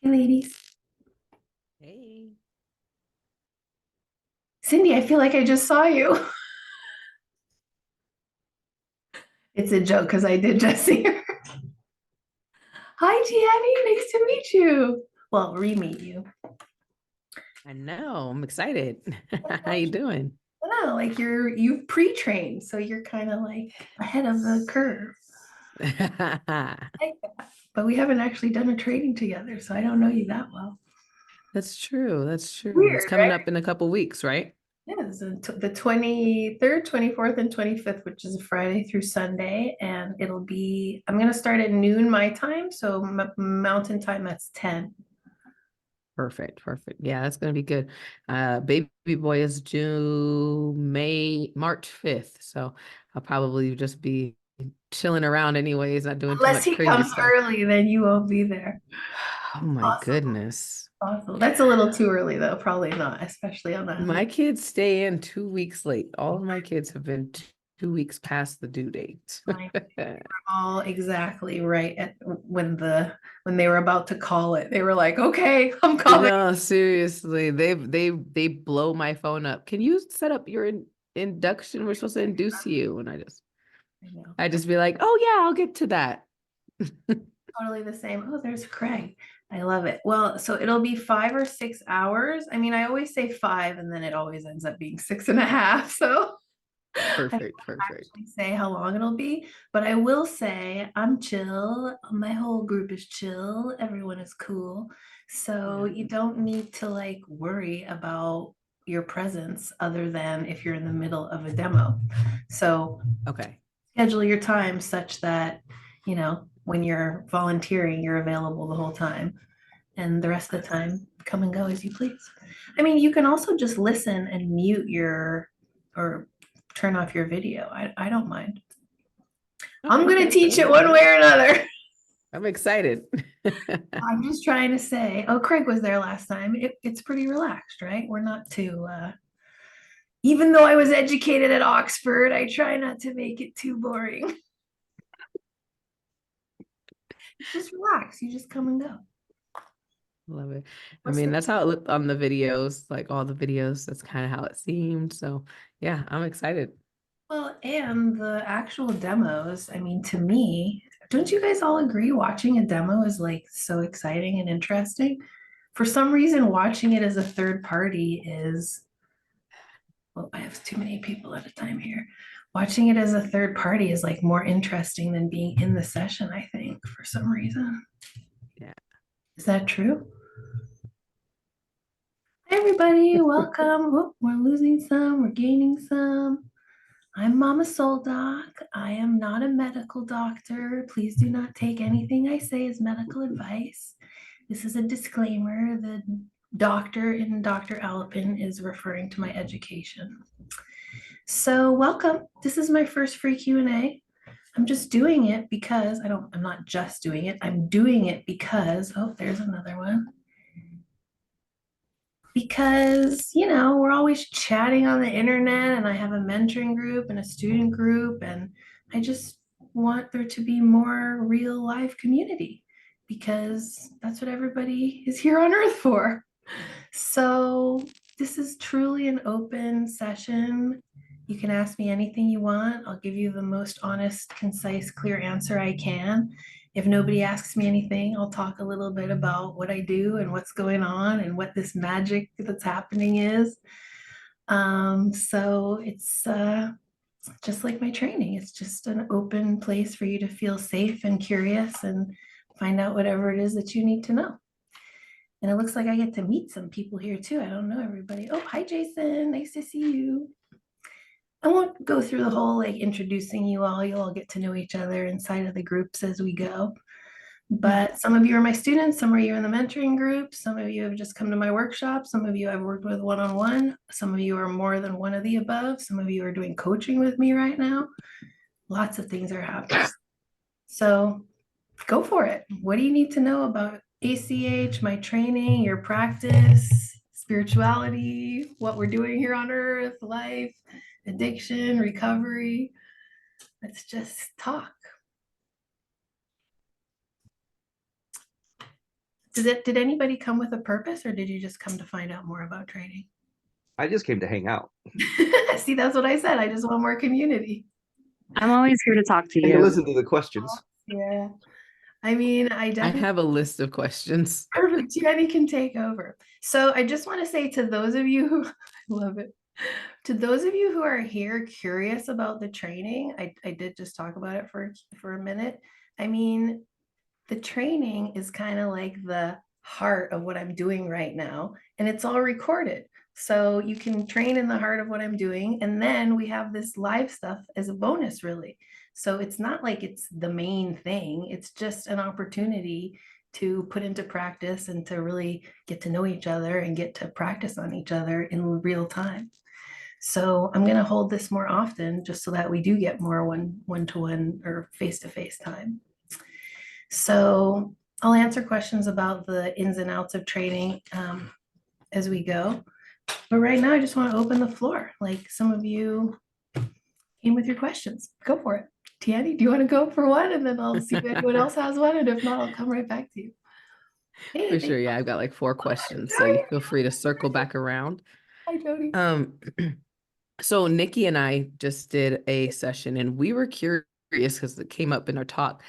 Hey, ladies. Hey. Cindy, I feel like I just saw you. It's a joke because I did just see her. Hi, Gianni. Nice to meet you. Well, re-meet you. I know. I'm excited. How you doing? No, like you've pre-trained, so you're kind of like ahead of the curve. Like that. But we haven't actually done a training together, so I don't know you that well. That's true. That's true. It's Weird, coming right? up in a couple weeks, right? Yeah, so the 23rd, 24th, and 25th, which is Friday through Sunday. And I'm going to start at noon my time. So mountain time, that's 10. Perfect. Perfect. Yeah, that's gonna be good. Baby boy is March 5th. So I'll probably just be chilling around anyways, not doing too Unless much he crazy comes stuff. early, then you won't be there. Oh my Possible. goodness. Possible. That's a little too early, though. Probably not, especially on a My week. kids stay in 2 weeks late. All of my kids have been 2 weeks past the due date. Mine all exactly right at when they were about to call it. They were like, "Okay, I'm coming." No, seriously, they blow my phone up. Can you set up your induction? We're supposed to induce you, and I know. I just be like, oh yeah, I'll get to that. Totally the same. Oh, there's Craig. I love it. Well, so it'll be 5 or 6 hours. I mean, I always say five, and then it always ends up being six and a half. So I Perfect, perfect. actually say how long it'll be, but I will say I'm chill. My whole group is chill. Everyone is cool. So Yeah. you don't need to like worry about your presence other than if you're in the middle of a demo. So Okay. schedule your time such that, when you're volunteering, you're available the whole time. And the rest of the time, come and go as you please. I mean, you can also just listen and mute or turn off your video. I don't mind. Oh, I'm going to okay. teach it Well, one way or another. I'm excited. I'm just trying to say, oh, Craig was there last time. It's pretty relaxed, right? We're not too, even though I was educated at Oxford, I try not to make it too boring. Just relax. You just come and go. Love it. I What's mean, the that's how it looked on the videos, like all the videos. That's kind of how it seemed. So, yeah, I'm excited. Well, and the actual demos, I mean, to me, don't you guys all agree watching a demo is like so exciting and interesting? For some reason, watching it as a third party is, well, I have too many people at a time here. Watching it as a third party is like more interesting than being in the session, I think, for some reason. Yeah. Is that true? Hi, everybody, welcome. Oh, we're losing some, we're gaining some. I'm Mama Soul Doc. I am not a medical doctor. Please do not take anything I say as medical advice. This is a disclaimer. The doctor in Dr. Alpin is referring to my education. So welcome. This is my first free Q&A. I'm just doing it because I'm not just doing it. I'm doing it because, oh, there's another one. Because, we're always chatting on the internet, and I have a mentoring group and a student group, and I just want there to be more real life community because that's what everybody is here on earth for. So, this is truly an open session. You can ask me anything you want. I'll give you the most honest, concise, clear answer I can. If nobody asks me anything, I'll talk a little bit about what I do and what's going on and what this magic that's happening is. So it's just like my training. It's just an open place for you to feel safe and curious and find out whatever it is that you need to know. And it looks like I get to meet some people here too. I don't know everybody. Oh, hi, Jason. Nice to see you. I won't go through the whole like introducing you all. You'll all get to know each other inside of the groups as we go. But some of you are my students, some of you are in the mentoring group, some of you have just come to my workshop, some of you I've worked with one-on-one, some of you are more than one of the above, some of you are doing coaching with me right now. Lots of things are happening. So go for it. What do you need to know about ACH, my training, your practice, spirituality, what we're doing here on earth, life, addiction, recovery? Let's just talk. Did anybody come with a purpose, or did you just come to find out more about training? I just came to hang out See, that's what I said. I just want more community. I'm always here to talk to and to you. listen to the questions. Yeah. I mean, I I definitely have a list of questions. perfect. Jenny can take over. So I just want to say to those of you who I love it. To those of you who are here curious about the training, I did just talk about it for a minute. I mean, the training is kind of like the heart of what I'm doing right now, and it's all recorded. So you can train in the heart of what I'm doing, and then we have this live stuff as a bonus, really. So it's not like it's the main thing, it's just an opportunity to put into practice and to really get to know each other and get to practice on each other in real time. So I'm going to hold this more often just so that we do get more one-to-one or face-to-face time. So I'll answer questions about the ins and outs of training as we go. But right now, I just want to open the floor. Like some of you came with your questions. Go for it. Tiani, do you want to go for one? And then I'll see if anyone else has one. And if not, I'll come right back to you. Hey, For sure. Yeah, I've got like 4 questions, so you feel free to circle back around. Hi, Jody. So Nikki and I just did a session, and we were curious because it came up in our talk.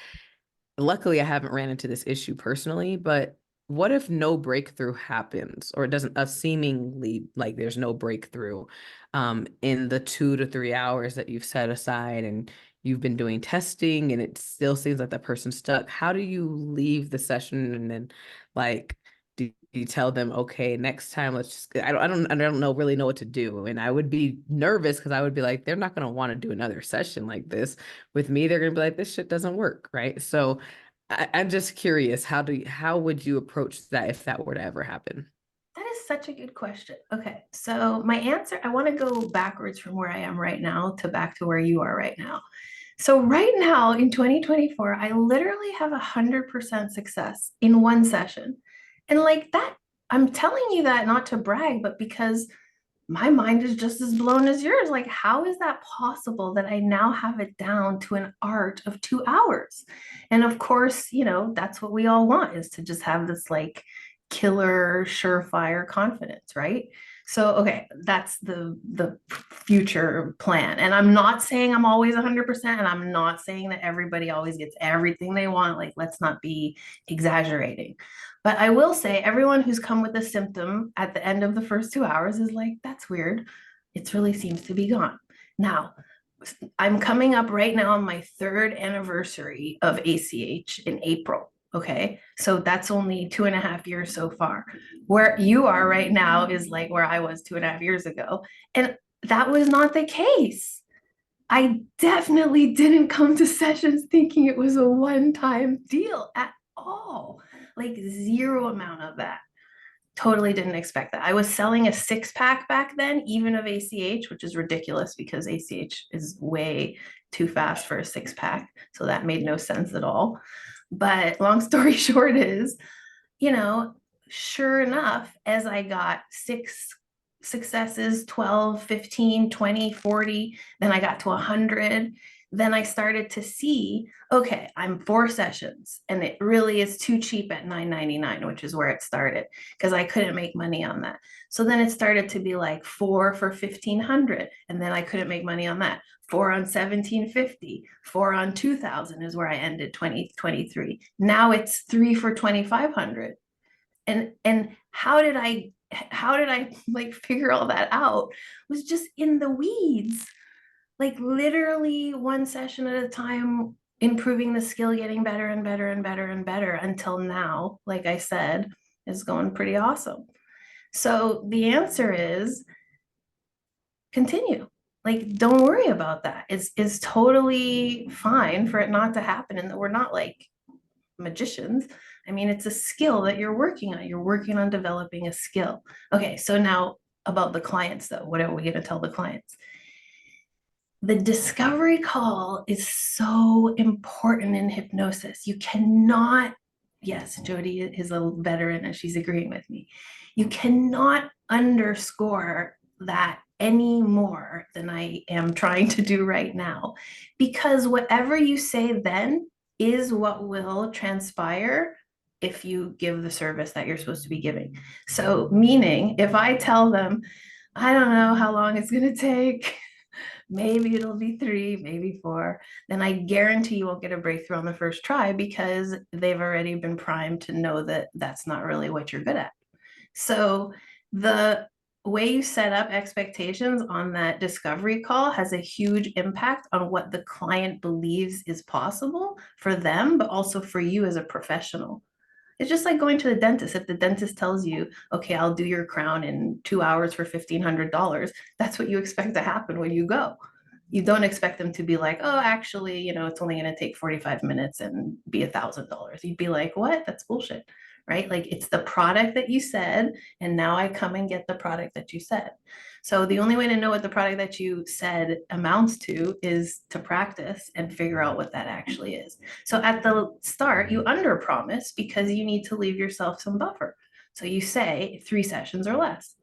Luckily, I haven't ran into this issue personally, but what if no breakthrough happens, or it doesn't seemingly like there's no breakthrough in the 2 to 3 hours that you've set aside, and you've been doing testing and it still seems like that person's stuck? How do you leave the session, and then like do you tell them, okay, next time let's just, I don't really know what to do? And I would be nervous because I would be like, they're not going to want to do another session like this with me. They're going to be like, this shit doesn't work, right? So I'm just curious, how would you approach that if that were to ever happen? That is such a good question. Okay, so my answer, I want to go backwards from where I am right now to back to where you are right now. So right now in 2024, I literally have 100% success in one session. And like that, I'm telling you that not to brag, but because my mind is just as blown as yours. Like, how is that possible that I now have it down to an art of 2 hours? And of course, that's what we all want, is to just have this like killer, surefire confidence, right? So, okay, that's the future plan. And I'm not saying I'm always 100%, and I'm not saying that everybody always gets everything they want. Like, let's not be exaggerating. But I will say everyone who's come with a symptom at the end of the first 2 hours is like, that's weird. It really seems to be gone. Now, I'm coming up right now on my 3rd anniversary of ACH in April. Okay. So that's only 2.5 years so far. Where you are right now is like where I was 2.5 years ago. And that was not the case. I definitely didn't come to sessions thinking it was a one-time deal at all. Like zero amount of that. Totally didn't expect that. I was selling a 6-pack back then, even of ACH, which is ridiculous because ACH is way too fast for a 6-pack. So that made no sense at all. But long story short is, sure enough, as I got 6 successes, 12, 15, 20, 40, then I got to 100. Then I started to see, okay, I'm 4 sessions and it really is too cheap at $9.99, which is where it started because I couldn't make money on that. So then it started to be like 4 for 1,500, and then I couldn't make money on that. 4 on 1,750, 4 on 2,000 is where I ended 2023. Now it's 3 for 2,500. And how did I like figure all that out? It was just in the weeds, like literally one session at a time, improving the skill, getting better and better and better and better until now, like I said, is going pretty awesome. So the answer is continue. Like, don't worry about that. It's totally fine for it not to happen, and that we're not like magicians. I mean, it's a skill that you're working on. You're working on developing a skill. Okay, so now about the clients though, what are we going to tell the clients? The discovery call is so important in hypnosis. You cannot, yes, Jody is a veteran and she's agreeing with me. You cannot underscore that any more than I am trying to do right now, because whatever you say then is what will transpire if you give the service that you're supposed to be giving. So, meaning if I tell them, I don't know how long it's going to take, maybe it'll be 3, maybe 4, then I guarantee you won't get a breakthrough on the first try because they've already been primed to know that that's not really what you're good at. So the way you set up expectations on that discovery call has a huge impact on what the client believes is possible for them, but also for you as a professional. It's just like going to the dentist. If the dentist tells you, okay, I'll do your crown in 2 hours for $1,500, that's what you expect to happen when you go. You don't expect them to be like, oh, actually, you know, it's only going to take 45 minutes and be $1,000. You'd be like, what? That's bullshit, right? Like it's the product that you said, and now I come and get the product that you said. So the only way to know what the product that you said amounts to is to practice and figure out what that actually is. So at the start, you under promise because you need to leave yourself some buffer. So you say 3 sessions or less.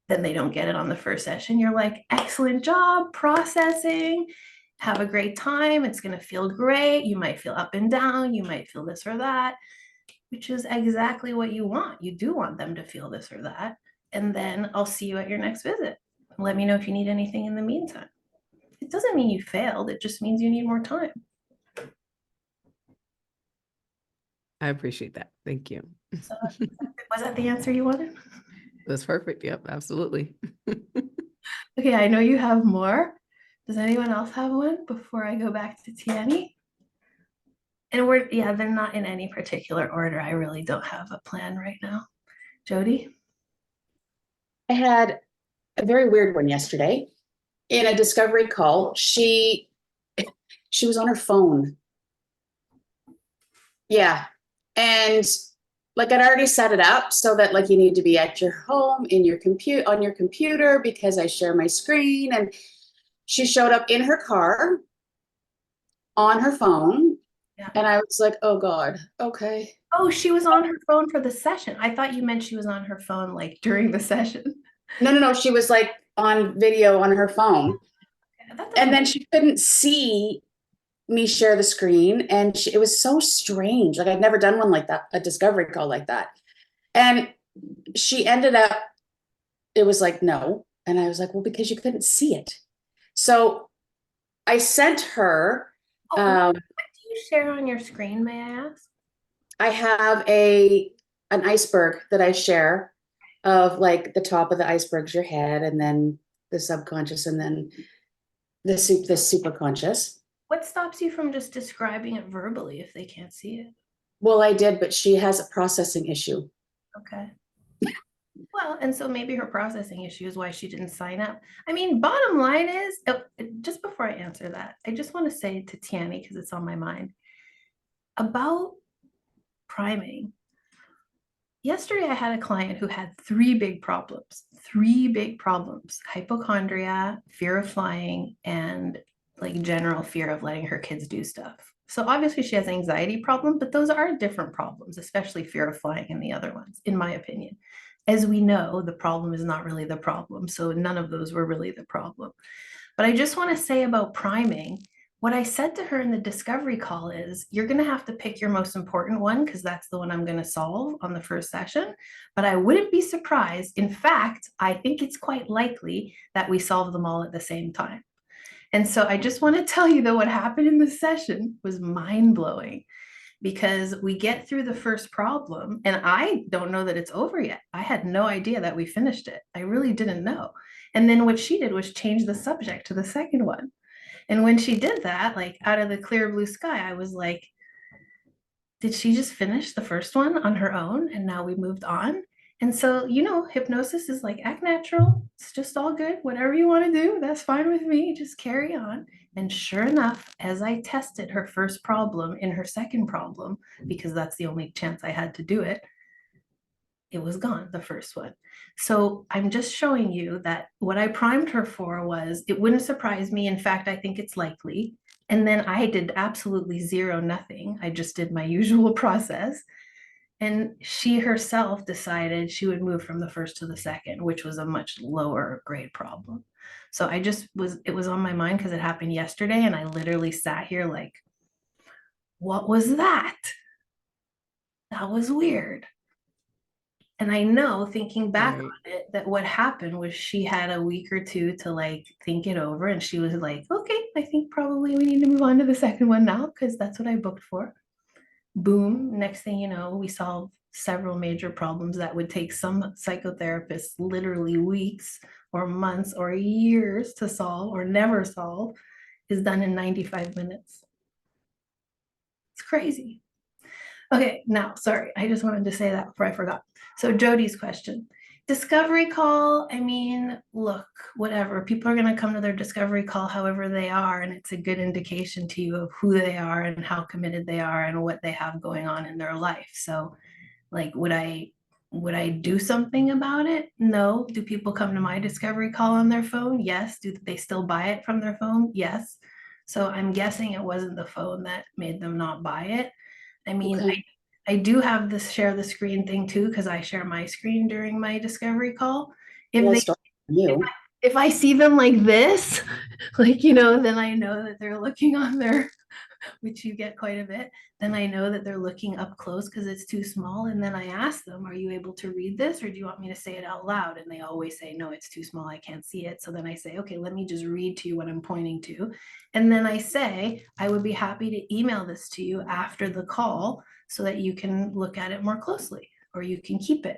Then they don't get it on the first session. You're like, excellent job processing. Have a great time. It's going to feel great. You might feel up and down. You might feel this or that, which is exactly what you want. You do want them to feel this or that. And then I'll see you at your next visit. Let me know if you need anything in the meantime. It doesn't mean you failed. It just means you need more time. I appreciate that. Thank you. So, was that the answer you wanted? That's perfect. Yep, absolutely. Okay, I know you have more. Does anyone else have one before I go back to Tiani? And they're not in any particular order. I really don't have a plan right now. Jody? I had a very weird one yesterday. In a discovery call, she was on her phone. Yeah. And like I'd already set it up so that like you need to be at your home in your on your computer because I share my screen. And she showed up in her car on her phone. Yeah. And I was like, oh God, okay. Oh, she was on her phone for the session. I thought you meant she was on her phone like during the session. No. She was like on video on her phone. And then she couldn't see me share the screen. And it was so strange. Like I'd never done one like that, a discovery call like that. And she ended up, it was like, no. And I was like, well, because you couldn't see it. So I sent her. What do you share on your screen, may I ask? I have an iceberg that I share of like the top of the iceberg's your head and then the subconscious and then the super conscious. What stops you from just describing it verbally if they can't see it? Well, I did, but she has a processing issue. Okay. Well, and so maybe her processing issue is why she didn't sign up. I mean, bottom line is, just before I answer that, I just want to say to Tiani, because it's on my mind, about priming. Yesterday, I had a client who had 3 big problems, hypochondria, fear of flying, and like general fear of letting her kids do stuff. So obviously she has anxiety problems, but those are different problems, especially fear of flying and the other ones, in my opinion. As we know, the problem is not really the problem. So none of those were really the problem. But I just want to say about priming, what I said to her in the discovery call is, you're going to have to pick your most important one because that's the one I'm going to solve on the first session. But I wouldn't be surprised. In fact, I think it's quite likely that we solve them all at the same time. And so I just want to tell you that what happened in this session was mind-blowing because we get through the first problem and I don't know that it's over yet. I had no idea that we finished it. I really didn't know. And then what she did was change the subject to the second one. And when she did that, like out of the clear blue sky, I was like, did she just finish the first one on her own? And now we moved on. And so, you know, hypnosis is like, act natural. It's just all good. Whatever you want to do, that's fine with me. Just carry on. And sure enough, as I tested her first problem in her second problem, because that's the only chance I had to do it, it was gone, the first one. So I'm just showing you that what I primed her for was, it wouldn't surprise me. In fact, I think it's likely. And then I did absolutely zero, nothing. I just did my usual process. And she herself decided she would move from the first to the second, which was a much lower grade problem. So it was on my mind because it happened yesterday. And I literally sat here like, what was that? that was weird. And I know, thinking back Right. on it, that what happened was she had a week or two to like think it over, and she was like, okay, I think probably we need to move on to the second one now because that's what I booked for. Boom, next thing you know, we solved several major problems that would take some psychotherapists literally weeks or months or years to solve or never solve, is done in 95 minutes. It's crazy. Okay, now, sorry, I just wanted to say that before I forgot. So Jody's question, discovery call, I mean, look, whatever, people are going to come to their discovery call however they are, and it's a good indication to you of who they are and how committed they are and what they have going on in their life. So like, would I do something about it? No. Do people come to my discovery call on their phone? Yes. Do they still buy it from their phone? Yes. So I'm guessing it wasn't the phone that made them not buy it. I mean, Okay. I do have this share the screen thing too, because I share my screen during my discovery call. If Well, they start with you. if I see them like this, like, you know, then I know that they're looking on their, which you get quite a bit, then I know that they're looking up close because it's too small. And then I ask them, are you able to read this or do you want me to say it out loud? And they always say, no, it's too small, I can't see it. So then I say, okay, let me just read to you what I'm pointing to. And then I say, I would be happy to email this to you after the call so that you can look at it more closely or you can keep it.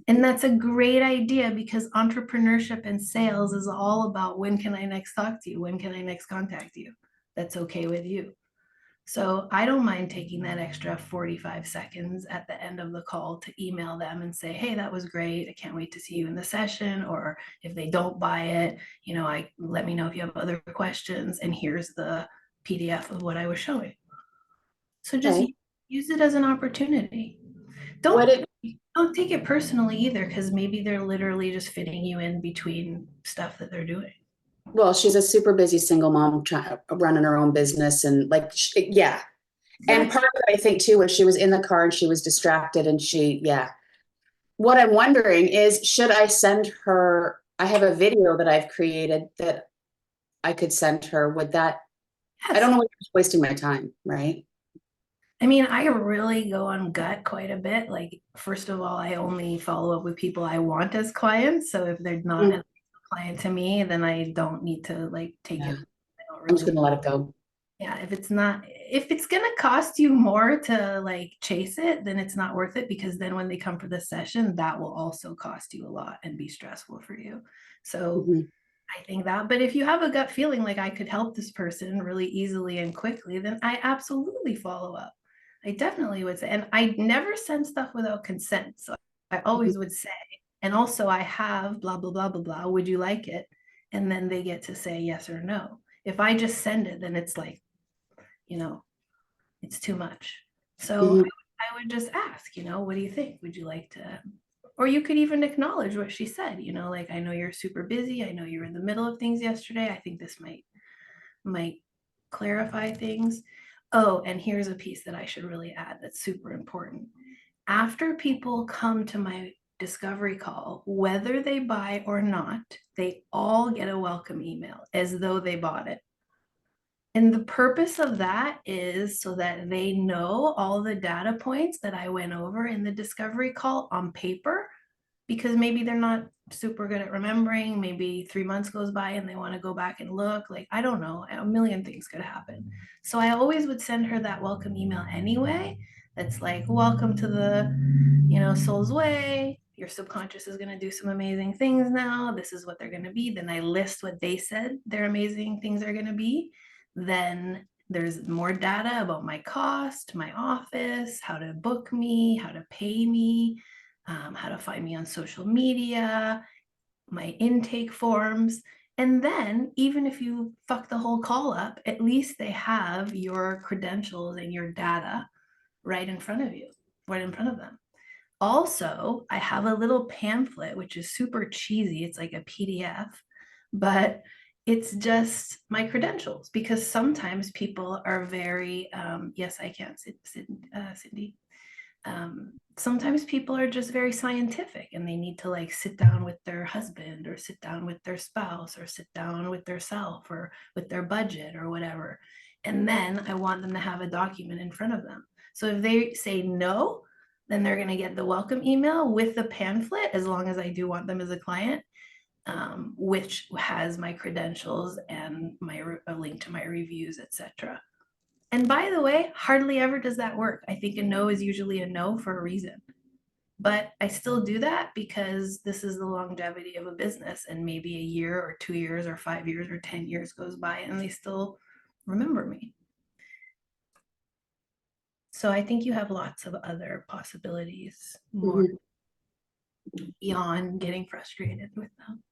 And that's a great idea because entrepreneurship and sales is all about when can I next talk to you? When can I next contact you? That's okay with you. So I don't mind taking that extra 45 seconds at the end of the call to email them and say, hey, that was great. I can't wait to see you in the session. Or if they don't buy it, you know, let me know if you have other questions. And here's the PDF of what I was showing. So just Okay. use it as an opportunity. What Don't take it personally either, because maybe they're literally just fitting you in between stuff that they're doing. Well, she's a super busy single mom running her own business and like, yeah. And part of it, I think too, was she was in the car and she was distracted and yeah. What I'm wondering is, should I send her, I have a video that I've created that I could send her. Would that, I don't know, if it's wasting my time, right? I mean, I really go on gut quite a bit. Like, first of all, I only follow up with people I want as clients. So if they're not a client to me, then I don't need to like take Yeah. it. I don't I'm just really, gonna let it go. yeah, if it's gonna cost you more to like chase it, then it's not worth it, because then when they come for the session, that will also cost you a lot and be stressful for you. So Mhm. I think that, but if you have a gut feeling like I could help this person really easily and quickly, then I absolutely follow up. I definitely would say, and I never send stuff without consent. So I always would say, and also I have blah, blah, blah, blah, blah. Would you like it? And then they get to say yes or no. If I just send it, then it's like, you know, it's too much. So Mhm. I would just ask, you know, what do you think? Would you like to, or you could even acknowledge what she said, you know, like, I know you're super busy. I know you're in the middle of things yesterday. I think this might clarify things. Oh, and here's a piece that I should really add that's super important. After people come to my discovery call, whether they buy or not, they all get a welcome email as though they bought it. And the purpose of that is so that they know all the data points that I went over in the discovery call on paper, because maybe they're not super good at remembering. Maybe 3 months goes by and they want to go back and look. Like, I don't know, a million things could happen. So I always would send her that welcome email anyway. That's like, welcome to the, you know, Soulsway. Your subconscious is going to do some amazing things now. This is what they're going to be. Then I list what they said their amazing things are going to be. Then there's more data about my cost, my office, how to book me, how to pay me, how to find me on social media, my intake forms. And then even if you fuck the whole call up, at least they have your credentials and your data right in front of you, right in front of them. Also, I have a little pamphlet, which is super cheesy. It's like a PDF, but it's just my credentials, because sometimes people are very, yes, I can, Cindy. Sometimes people are just very scientific and they need to like sit down with their husband or sit down with their spouse or sit down with their self or with their budget or whatever. And then I want them to have a document in front of them. So if they say no, then they're going to get the welcome email with the pamphlet, as long as I do want them as a client, which has my credentials and a link to my reviews, etc. And by the way, hardly ever does that work. I think a no is usually a no for a reason. But I still do that because this is the longevity of a business, and maybe a year or 2 years or 5 years or 10 years goes by and they still remember me. So I think you have lots of other possibilities more beyond getting frustrated with them.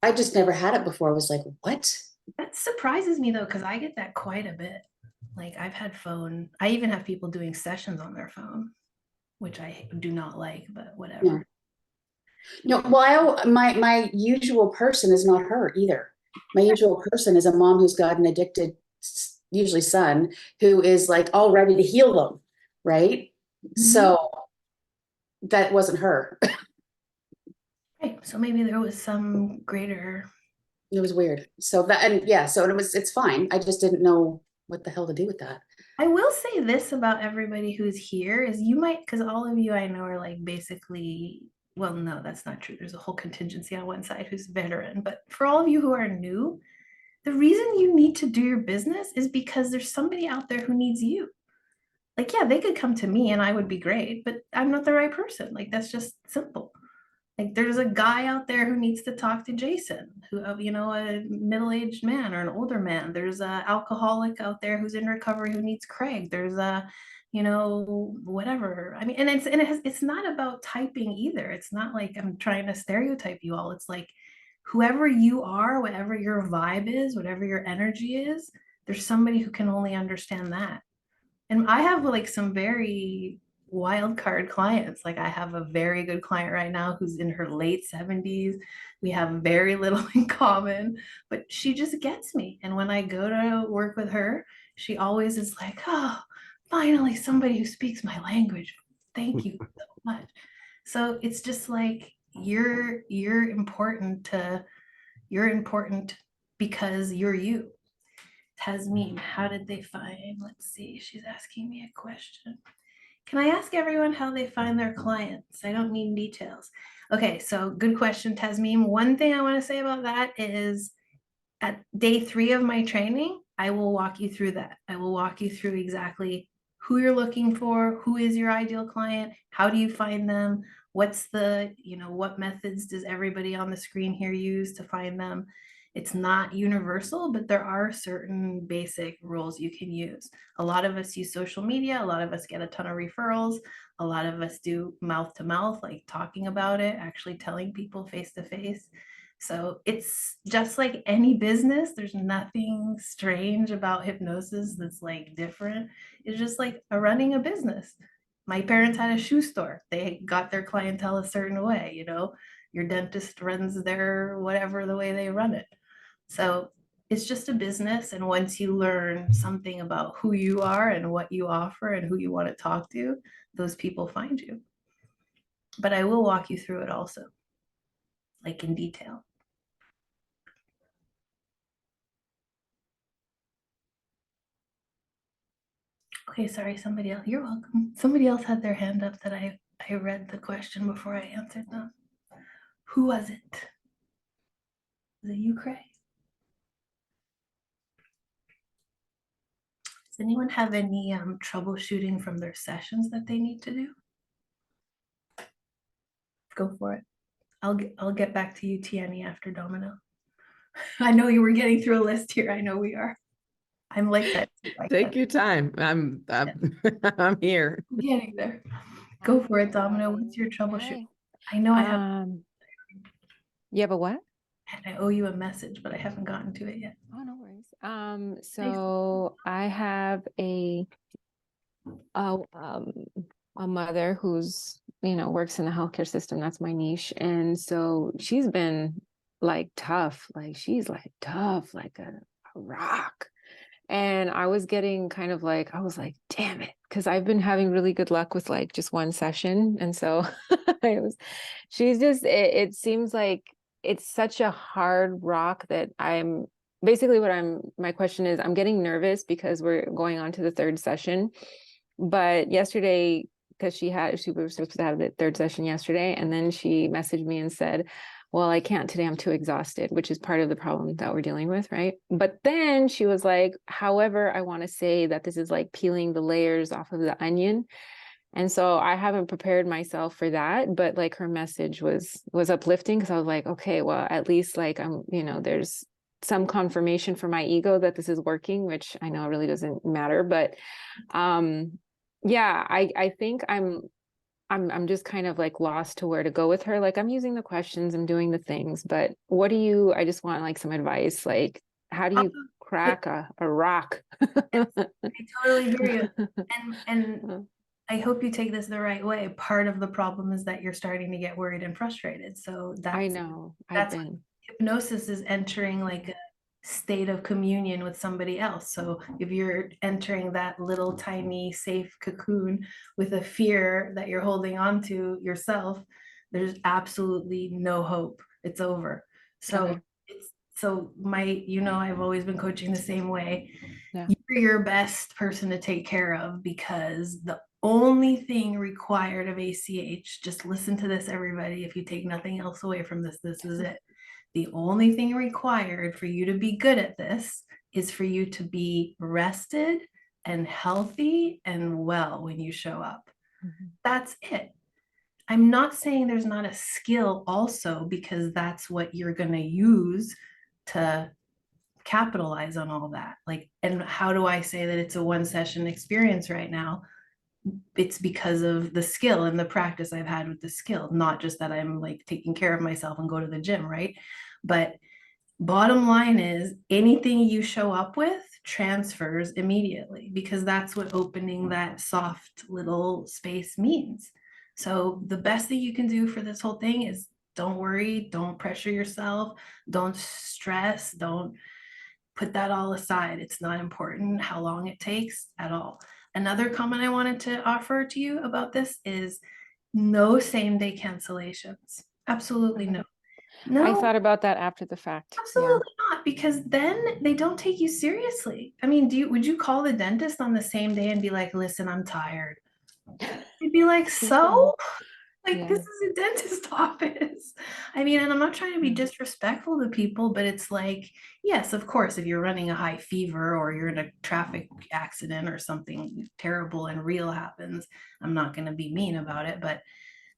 I just never had it before. I was like, what? That surprises me though, because I get that quite a bit. Like I've had I even have people doing sessions on their phone, which I do not like, but whatever. No, well, my usual person is not her either. My usual person is a mom who's got an addicted, usually son, who is like all ready to heal them, right? So that wasn't her. Right. So maybe there was some greater. It was weird. So that, and yeah, so it's fine. I just didn't know what the hell to do with that. I will say this about everybody who's here is you might, because all of you I know are like basically, well, no, that's not true. There's a whole contingency on one side who's veteran, but for all of you who are new, the reason you need to do your business is because there's somebody out there who needs you. Like, yeah, they could come to me and I would be great, but I'm not the right person. Like, that's just simple. Like there's a guy out there who needs to talk to Jason, who, a middle-aged man or an older man. There's a alcoholic out there who's in recovery who needs Craig. There's a, whatever. I mean, it's not about typing either. It's not like I'm trying to stereotype you all. It's like whoever you are, whatever your vibe is, whatever your energy is, there's somebody who can only understand that. And I have like some very wild card clients. Like I have a very good client right now who's in her late 70s. We have very little in common, but she just gets me. And when I go to work with her, she always is like, oh, finally somebody who speaks my language. Thank you so much. So it's just like you're important because you're you. Tasmin, how did they find? Let's see, she's asking me a question. Can I ask everyone how they find their clients? I don't need details. Okay, so good question, Tasmin. One thing I want to say about that is at day 3 of my training, I will walk you through that. I will walk you through exactly who you're looking for, who is your ideal client, how do you find them, what's what methods does everybody on the screen here use to find them. It's not universal, but there are certain basic rules you can use. A lot of us use social media. A lot of us get a ton of referrals. A lot of us do mouth to mouth, like talking about it, actually telling people face to face. So it's just like any business. There's nothing strange about hypnosis that's like different. It's just like running a business. My parents had a shoe store. They got their clientele a certain way, your dentist runs their whatever the way they run it. So it's just a business. And once you learn something about who you are and what you offer and who you want to talk to, those people find you. But I will walk you through it also, like in detail. Okay, sorry, somebody else. You're welcome. Somebody else had their hand up that I read the question before I answered them. Who was it? Was it you, Craig? Does anyone have any troubleshooting from their sessions that they need to do? Go for it. I'll get back to you, Tiani, after Domino. I know you were getting through a list here. I know we are. I'm like that. Take your time. I'm here. I'm getting there. Go for it, Domino. What's your troubleshoot? I know I have. You have a what? I owe you a message, but I haven't gotten to it yet. Oh, no worries. So I have a mother who's, works in the healthcare system. That's my niche. And so she's been like tough, like she's like tough, like a rock. And I was getting kind of like, I was like, damn it. Cause I've been having really good luck with like just one session. And so it seems like it's such a hard rock that my question is, I'm getting nervous because we're going on to the 3rd session. But yesterday, because she was supposed to have the third session yesterday, and then she messaged me and said, well, I can't today, I'm too exhausted, which is part of the problem that we're dealing with, right? But then she was like, however, I want to say that this is like peeling the layers off of the onion. And so I haven't prepared myself for that, but like her message was uplifting, because I was like, okay, well, at least like I'm, there's some confirmation for my ego that this is working, which I know really doesn't matter. But yeah, I think I'm just kind of like lost to where to go with her. Like, I'm using the questions, I'm doing the things, but I just want like some advice. Like, how do you crack a rock? Yes, I totally hear you. And I hope you take this the right way. Part of the problem is that you're starting to get worried and frustrated. So I know. that's what hypnosis is, entering like a state of communion with somebody else. So if you're entering that little tiny safe cocoon with a fear that you're holding on to yourself, there's absolutely no hope. It's over. So Okay. I've always been coaching the same way. Yeah. You're your best person to take care of, because the only thing required of ACH, just listen to this, everybody. If you take nothing else away from this, this is it. The only thing required for you to be good at this is for you to be rested and healthy and well when you show up. Mm-hmm. That's it. I'm not saying there's not a skill also, because that's what you're going to use to capitalize on all that. Like, and how do I say that it's a one session experience right now? It's because of the skill and the practice I've had with the skill, not just that I'm like taking care of myself and go to the gym, right? But bottom line is, anything you show up with transfers immediately, because that's what opening that soft little space means. So the best thing you can do for this whole thing is don't worry, don't pressure yourself, don't stress, don't put that all aside. It's not important how long it takes at all. Another comment I wanted to offer to you about this is no same-day cancellations. Absolutely no. No, I thought about that after the fact. absolutely not, because then they don't take you seriously. I mean, would you call the dentist on the same day and be like, listen, I'm tired? You'd be like, so? Like, this is a dentist office. I mean, and I'm not trying to be disrespectful to people, but it's like, yes, of course, if you're running a high fever or you're in a traffic accident or something terrible and real happens, I'm not going to be mean about it. But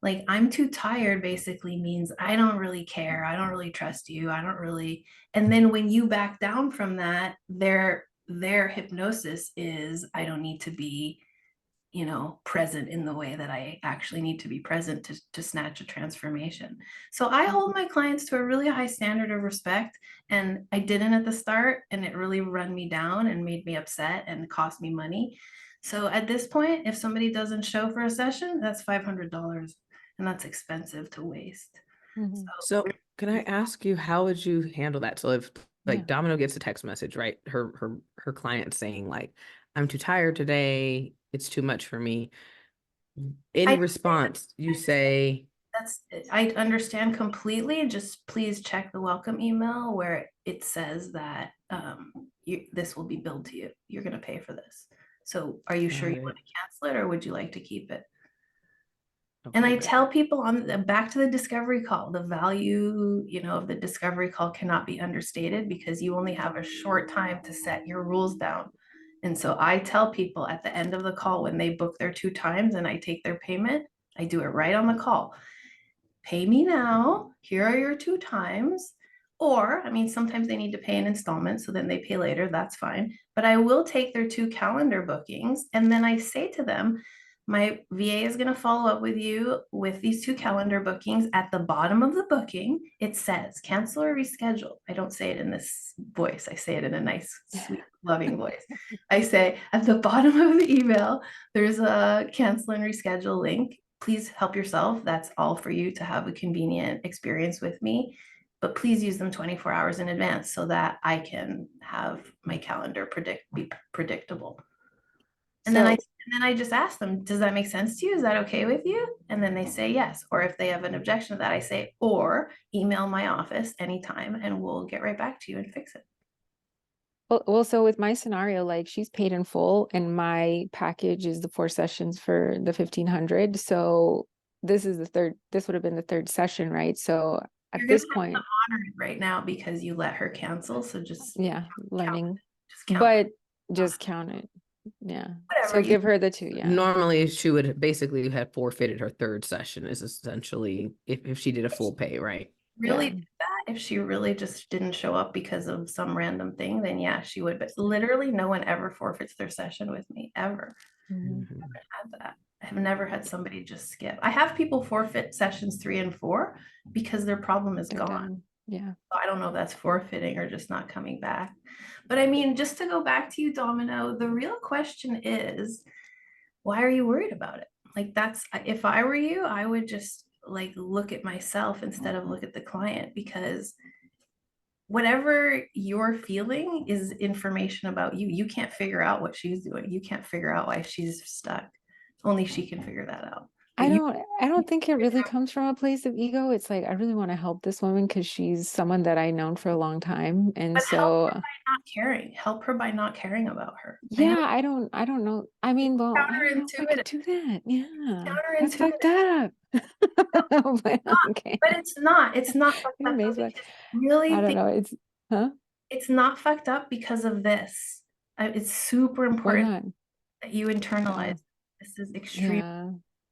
like, I'm too tired basically means I don't really care. I don't really trust you. I don't really. And then when you back down from that, their hypnosis is, I don't need to be present in the way that I actually need to be present to snatch a transformation. So I hold my clients to a really high standard of respect, and I didn't at the start, and it really run me down and made me upset and cost me money. So at this point, if somebody doesn't show for a session, that's $500, and that's expensive to waste. Mm-hmm. So can I ask you, how would you handle that? So if like Domino gets a text message, right? Her client saying like, I'm too tired today, it's too much for me. In response, you say, I understand completely. Just please check the welcome email where it says that this will be billed to you. You're going to pay for this. So are you sure you want to cancel it, or would you like to keep it? Okay, and I tell people back to the discovery call, the value, of the discovery call cannot be understated, because you only have a short time to set your rules down. And so I tell people at the end of the call, when they book their 2 times and I take their payment, I do it right on the call. Pay me now. Here are your 2 times. Or, I mean, sometimes they need to pay in installments, so then they pay later. That's fine. But I will take their 2 calendar bookings. And then I say to them, my VA is going to follow up with you with these 2 calendar bookings. At the bottom of the booking, it says cancel or reschedule. I don't say it in this voice. I say it in a nice, sweet, loving voice. I say at the bottom of the email, there's a cancel and reschedule link. Please help yourself. That's all for you to have a convenient experience with me. But please use them 24 hours in advance so that I can have my calendar be predictable. And then I just ask them, does that make sense to you? Is that okay with you? And then they say yes. Or if they have an objection to that, I say, or email my office anytime and we'll get right back to you and fix it. Well, so with my scenario, like she's paid in full and my package is the 4 sessions for the 1,500. So this would have been the third session, right? So at You're this gonna have to point, honor it right now because you let her cancel. So just yeah, learning, just count but just count it. Yeah. whatever So you give her the 2, yeah. Normally she would basically have forfeited her third session is essentially if she did a full pay, right? really Yeah. did that. If she really just didn't show up because of some random thing, then yeah, she would. But literally no one ever forfeits their session with me, ever. Mhm. Mhm. Had that. I have never had somebody just skip. I have people forfeit sessions 3 and 4 because their problem is They're gone. done. Yeah. I don't know if that's forfeiting or just not coming back. But I mean, just to go back to you, Domino, the real question is, why are you worried about it? Like that's, if I were you, I would just like look at myself instead of look at the client, because whatever you're feeling is information about you. You can't figure out what she's doing. You can't figure out why she's stuck. Only she can figure that out. But you, I don't think it really comes from a place of ego. It's like, I really want to help this woman because she's someone that I've known for a long time. And but help her so, by not caring. Help her by not caring about her. yeah, I don't know. I mean, well, I don't know if I could Counterintuitive. do that. Yeah. That's Counterintuitive. fucked up. But okay. But it's not fucked You're up though, amazing. because really I don't know. Huh? it's not fucked up because of this. It's super Why important not? that you internalize. Oh, yeah.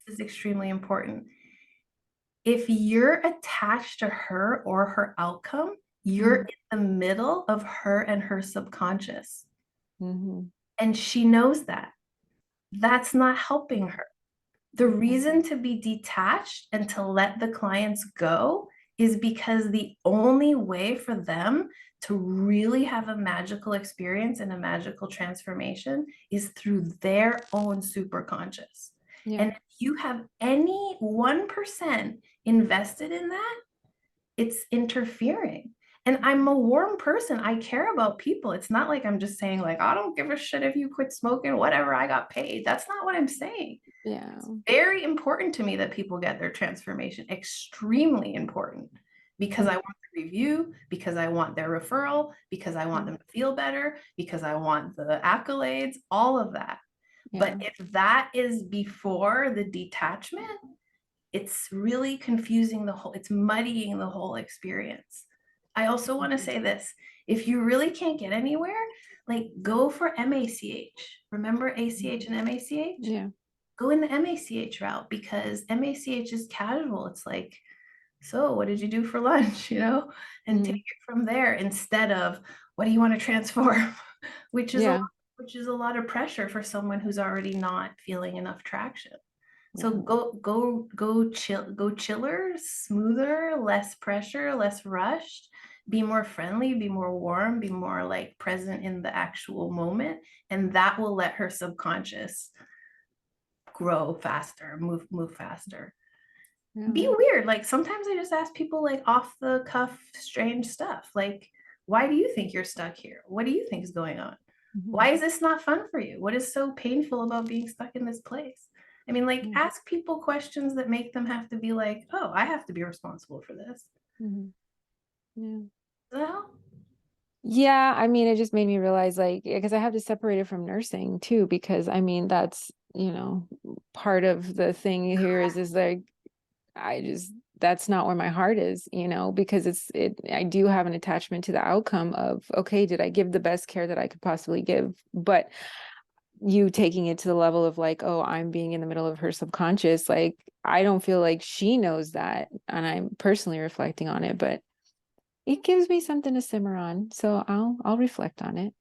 This is extremely important. If you're attached to her or her outcome, you're in the middle of her and her subconscious. Mm-hmm. And she knows that. That's not helping her. The reason to be detached and to let the clients go is because the only way for them to really have a magical experience and a magical transformation is through their own superconscious. Yeah. And if you have any 1% invested in that, it's interfering. And I'm a warm person. I care about people. It's not like I'm just saying like, I don't give a shit if you quit smoking, whatever, I got paid. That's not what I'm saying. Yeah. It's very important to me that people get their transformation. Extremely important, because I want the review, because I want their referral, because I want them to feel better, because I want the accolades, all of that. Yeah. But if that is before the detachment, it's really confusing it's muddying the whole experience. I also want to say this. If you really can't get anywhere, like go for MACH. Remember ACH and MACH? Yeah. Go in the MACH route, because MACH is casual. It's like, so what did you do for lunch, and take it from there, instead of what do you want to transform, which is a lot of pressure for someone who's already not feeling enough traction. So go chiller, smoother, less pressure, less rushed, be more friendly, be more warm, be more like present in the actual moment. And that will let her subconscious grow faster, move faster. Be weird. Like sometimes I just ask people like off the cuff, strange stuff. Like, why do you think you're stuck here? What do you think is going on? Why is this not fun for you? What is so painful about being stuck in this place? I mean, like, ask people questions that make them have to be like, oh, I have to be responsible for this. Yeah. Does that help? Yeah, I mean, it just made me realize, like, because I have to separate it from nursing too, because I mean, that's, part of the thing here is like, that's not where my heart is, because I do have an attachment to the outcome of, okay, did I give the best care that I could possibly give? But you taking it to the level of like, oh, I'm being in the middle of her subconscious. Like, I don't feel like she knows that. And I'm personally reflecting on it, but it gives me something to simmer on. So I'll reflect on it.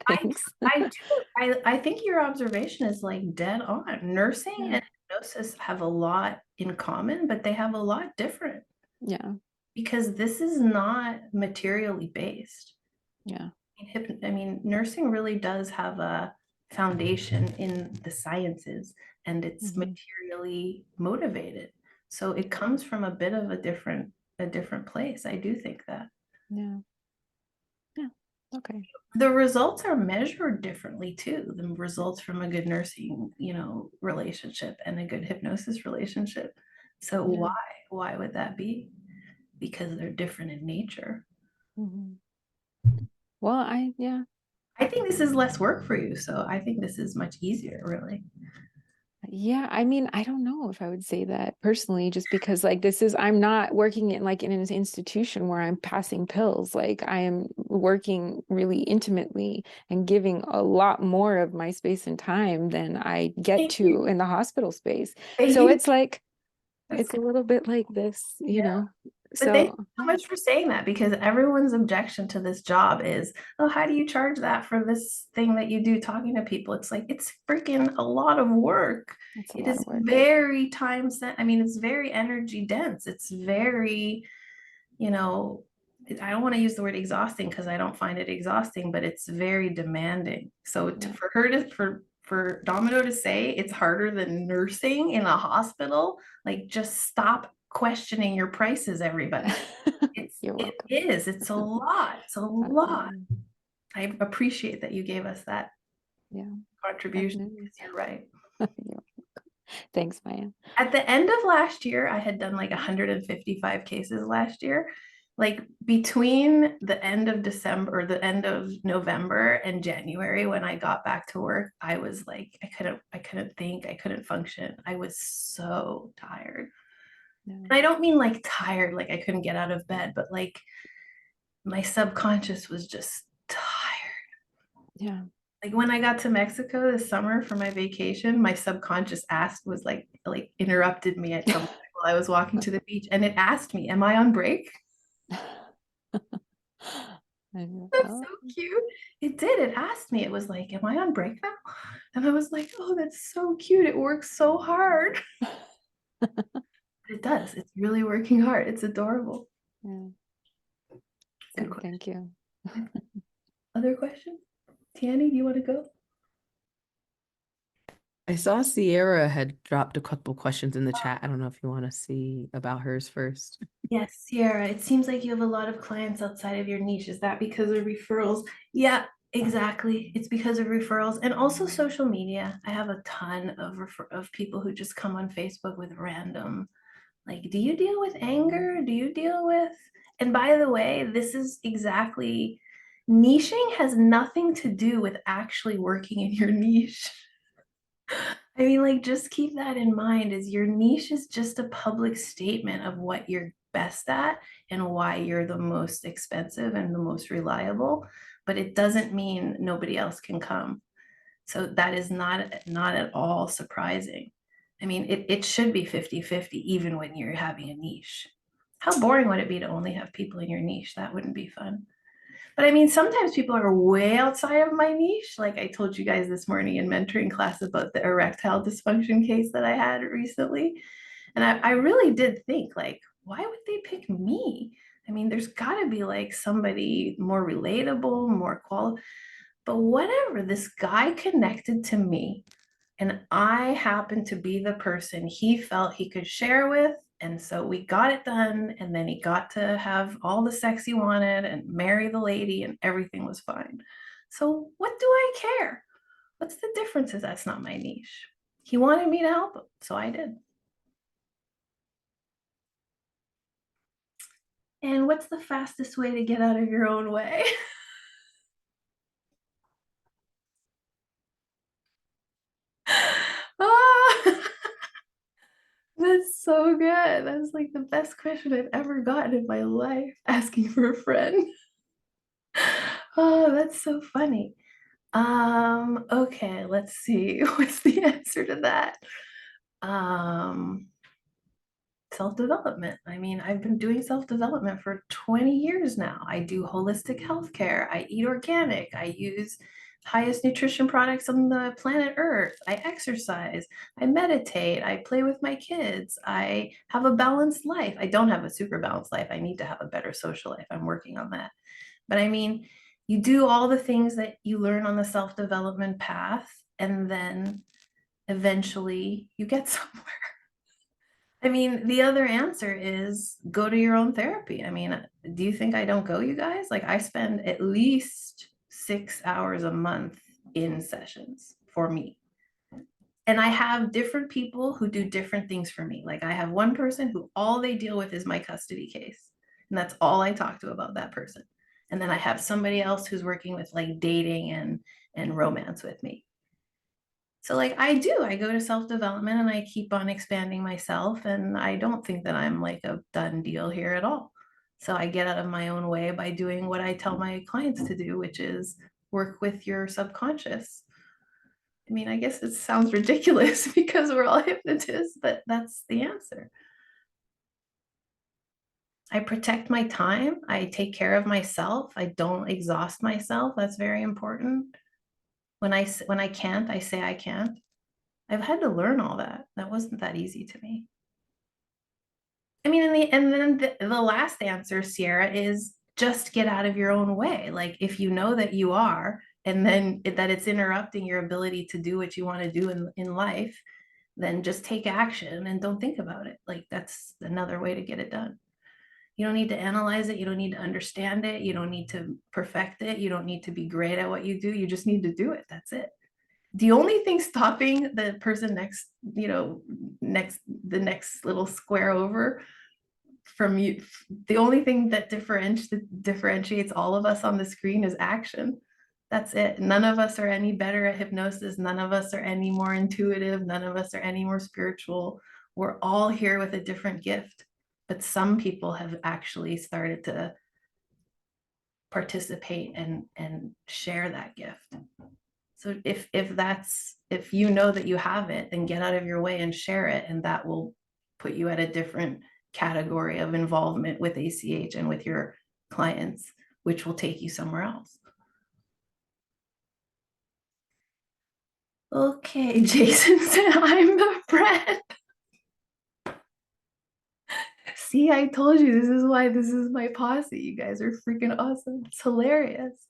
Thanks. I think your observation is like dead on. Nursing and hypnosis have a lot in common, but they have a lot different. Yeah. Because this is not materially based. Yeah. I mean, nursing really does have a foundation in the sciences, and it's materially motivated. So it comes from a bit of a different place. I do think that. Yeah. Yeah. Okay. The results are measured differently too. The results from a good nursing, relationship and a good hypnosis relationship. So why would that be? Because they're different in nature. Well, yeah. I think this is less work for you. So I think this is much easier, really. Yeah, I mean, I don't know if I would say that personally, just because like I'm not working in like in an institution where I'm passing pills. Like I am working really intimately and giving a lot more of my space and time than I get Thank to you. in the hospital space. Thank So you. it's like, That's it's a little bit like this, you Yeah. know? But thank So you so much for saying that, because everyone's objection to this job is, oh, how do you charge that for this thing that you do talking to people? It's like, it's freaking a lot of work. it's a It lot is of work. very time set. I mean, it's very energy dense. It's very, you know, I don't want to use the word exhausting because I don't find it exhausting, but it's very demanding. So Yeah. for her to, for Domino to say it's harder than nursing in a hospital, like just stop questioning your prices, everybody. You're It welcome. is, it's a lot. It's a lot. Um, I appreciate that you gave us that yeah, contribution, definitely. because you're right. You're welcome. Thanks, Maya. At the end of last year, I had done like 155 cases last year. Like between the end of December or the end of November and January, when I got back to work, I was like, I couldn't think, I couldn't function. I was so tired. Yeah. And I don't mean like tired, like I couldn't get out of bed, but like my subconscious was just tired. Yeah. Like when I got to Mexico this summer for my vacation, my subconscious was like interrupted me at some point while I was walking to the beach, and it asked me, "Am I on break?" That's Oh, so cute. It did. It asked me. It was like, "Am I on break now?" And I was like, "Oh, that's so cute. It works so hard." It does. It's really working hard. It's adorable. yeah. Good question. Thank you. Other questions? Tiani, do you want to go? I saw Sierra had dropped a couple questions in the chat. I don't know if you want to see about hers first. Yes, Sierra, it seems like you have a lot of clients outside of your niche. Is that because of referrals? Yeah, exactly. It's because of referrals and also social media. I have a ton of people who just come on Facebook with random, like, do you deal with anger? Do you deal with? And by the way, this is exactly, niching has nothing to do with actually working in your niche. I mean, like, just keep that in mind, is your niche is just a public statement of what you're best at and why you're the most expensive and the most reliable, but it doesn't mean nobody else can come. So that is not at all surprising. I mean, it should be 50-50 even when you're having a niche. How boring would it be to only have people in your niche? That wouldn't be fun. But I mean, sometimes people are way outside of my niche. Like I told you guys this morning in mentoring class about the erectile dysfunction case that I had recently. And I really did think, like, why would they pick me? I mean, there's got to be like somebody more relatable, more qualified. But whatever, this guy connected to me, and I happened to be the person he felt he could share with. And so we got it done. And then he got to have all the sex he wanted and marry the lady, and everything was fine. So what do I care? What's the difference? Is that's not my niche. He wanted me to help him, so I did. And what's the fastest way to get out of your own way? Ah, that's so good. That's like the best question I've ever gotten in my life, asking for a friend. Oh, that's so funny. Okay, let's see. What's the answer to that? Um, Self-development. I mean, I've been doing self-development for 20 years now. I do holistic healthcare. I eat organic. I use highest nutrition products on the planet Earth. I exercise. I meditate. I play with my kids. I have a balanced life. I don't have a super balanced life. I need to have a better social life. I'm working on that. But I mean, you do all the things that you learn on the self-development path, and then eventually you get somewhere. I mean, the other answer is go to your own therapy. I mean, do you think I don't go, you guys? Like, I spend at least 6 hours a month in sessions for me. And I have different people who do different things for me. Like, I have one person who all they deal with is my custody case. And that's all I talk to about that person. And then I have somebody else who's working with like dating and romance with me. So like I go to self-development and I keep on expanding myself, and I don't think that I'm like a done deal here at all. So I get out of my own way by doing what I tell my clients to do, which is work with your subconscious. I mean, I guess it sounds ridiculous because we're all hypnotists, but that's the answer. I protect my time. I take care of myself. I don't exhaust myself. That's very important. When I can't, I say I can't. I've had to learn all that. That wasn't that easy to me. I mean, and then the last answer, Sierra, is just get out of your own way. Like if you know that you are, and then that it's interrupting your ability to do what you want to do in life, then just take action and don't think about it. Like that's another way to get it done. You don't need to analyze it. You don't need to understand it. You don't need to perfect it. You don't need to be great at what you do. You just need to do it. That's it. The only thing stopping the person next, the next little square over from you, the only thing that differentiates all of us on the screen is action. That's it. None of us are any better at hypnosis. None of us are any more intuitive. None of us are any more spiritual. We're all here with a different gift. But some people have actually started to participate and share that gift. So if you know that you have it, then get out of your way and share it, and that will put you at a different category of involvement with ACH and with your clients, which will take you somewhere else. Okay, Jason said, I'm the bread. See, I told you this is why this is my posse. You guys are freaking awesome. It's hilarious.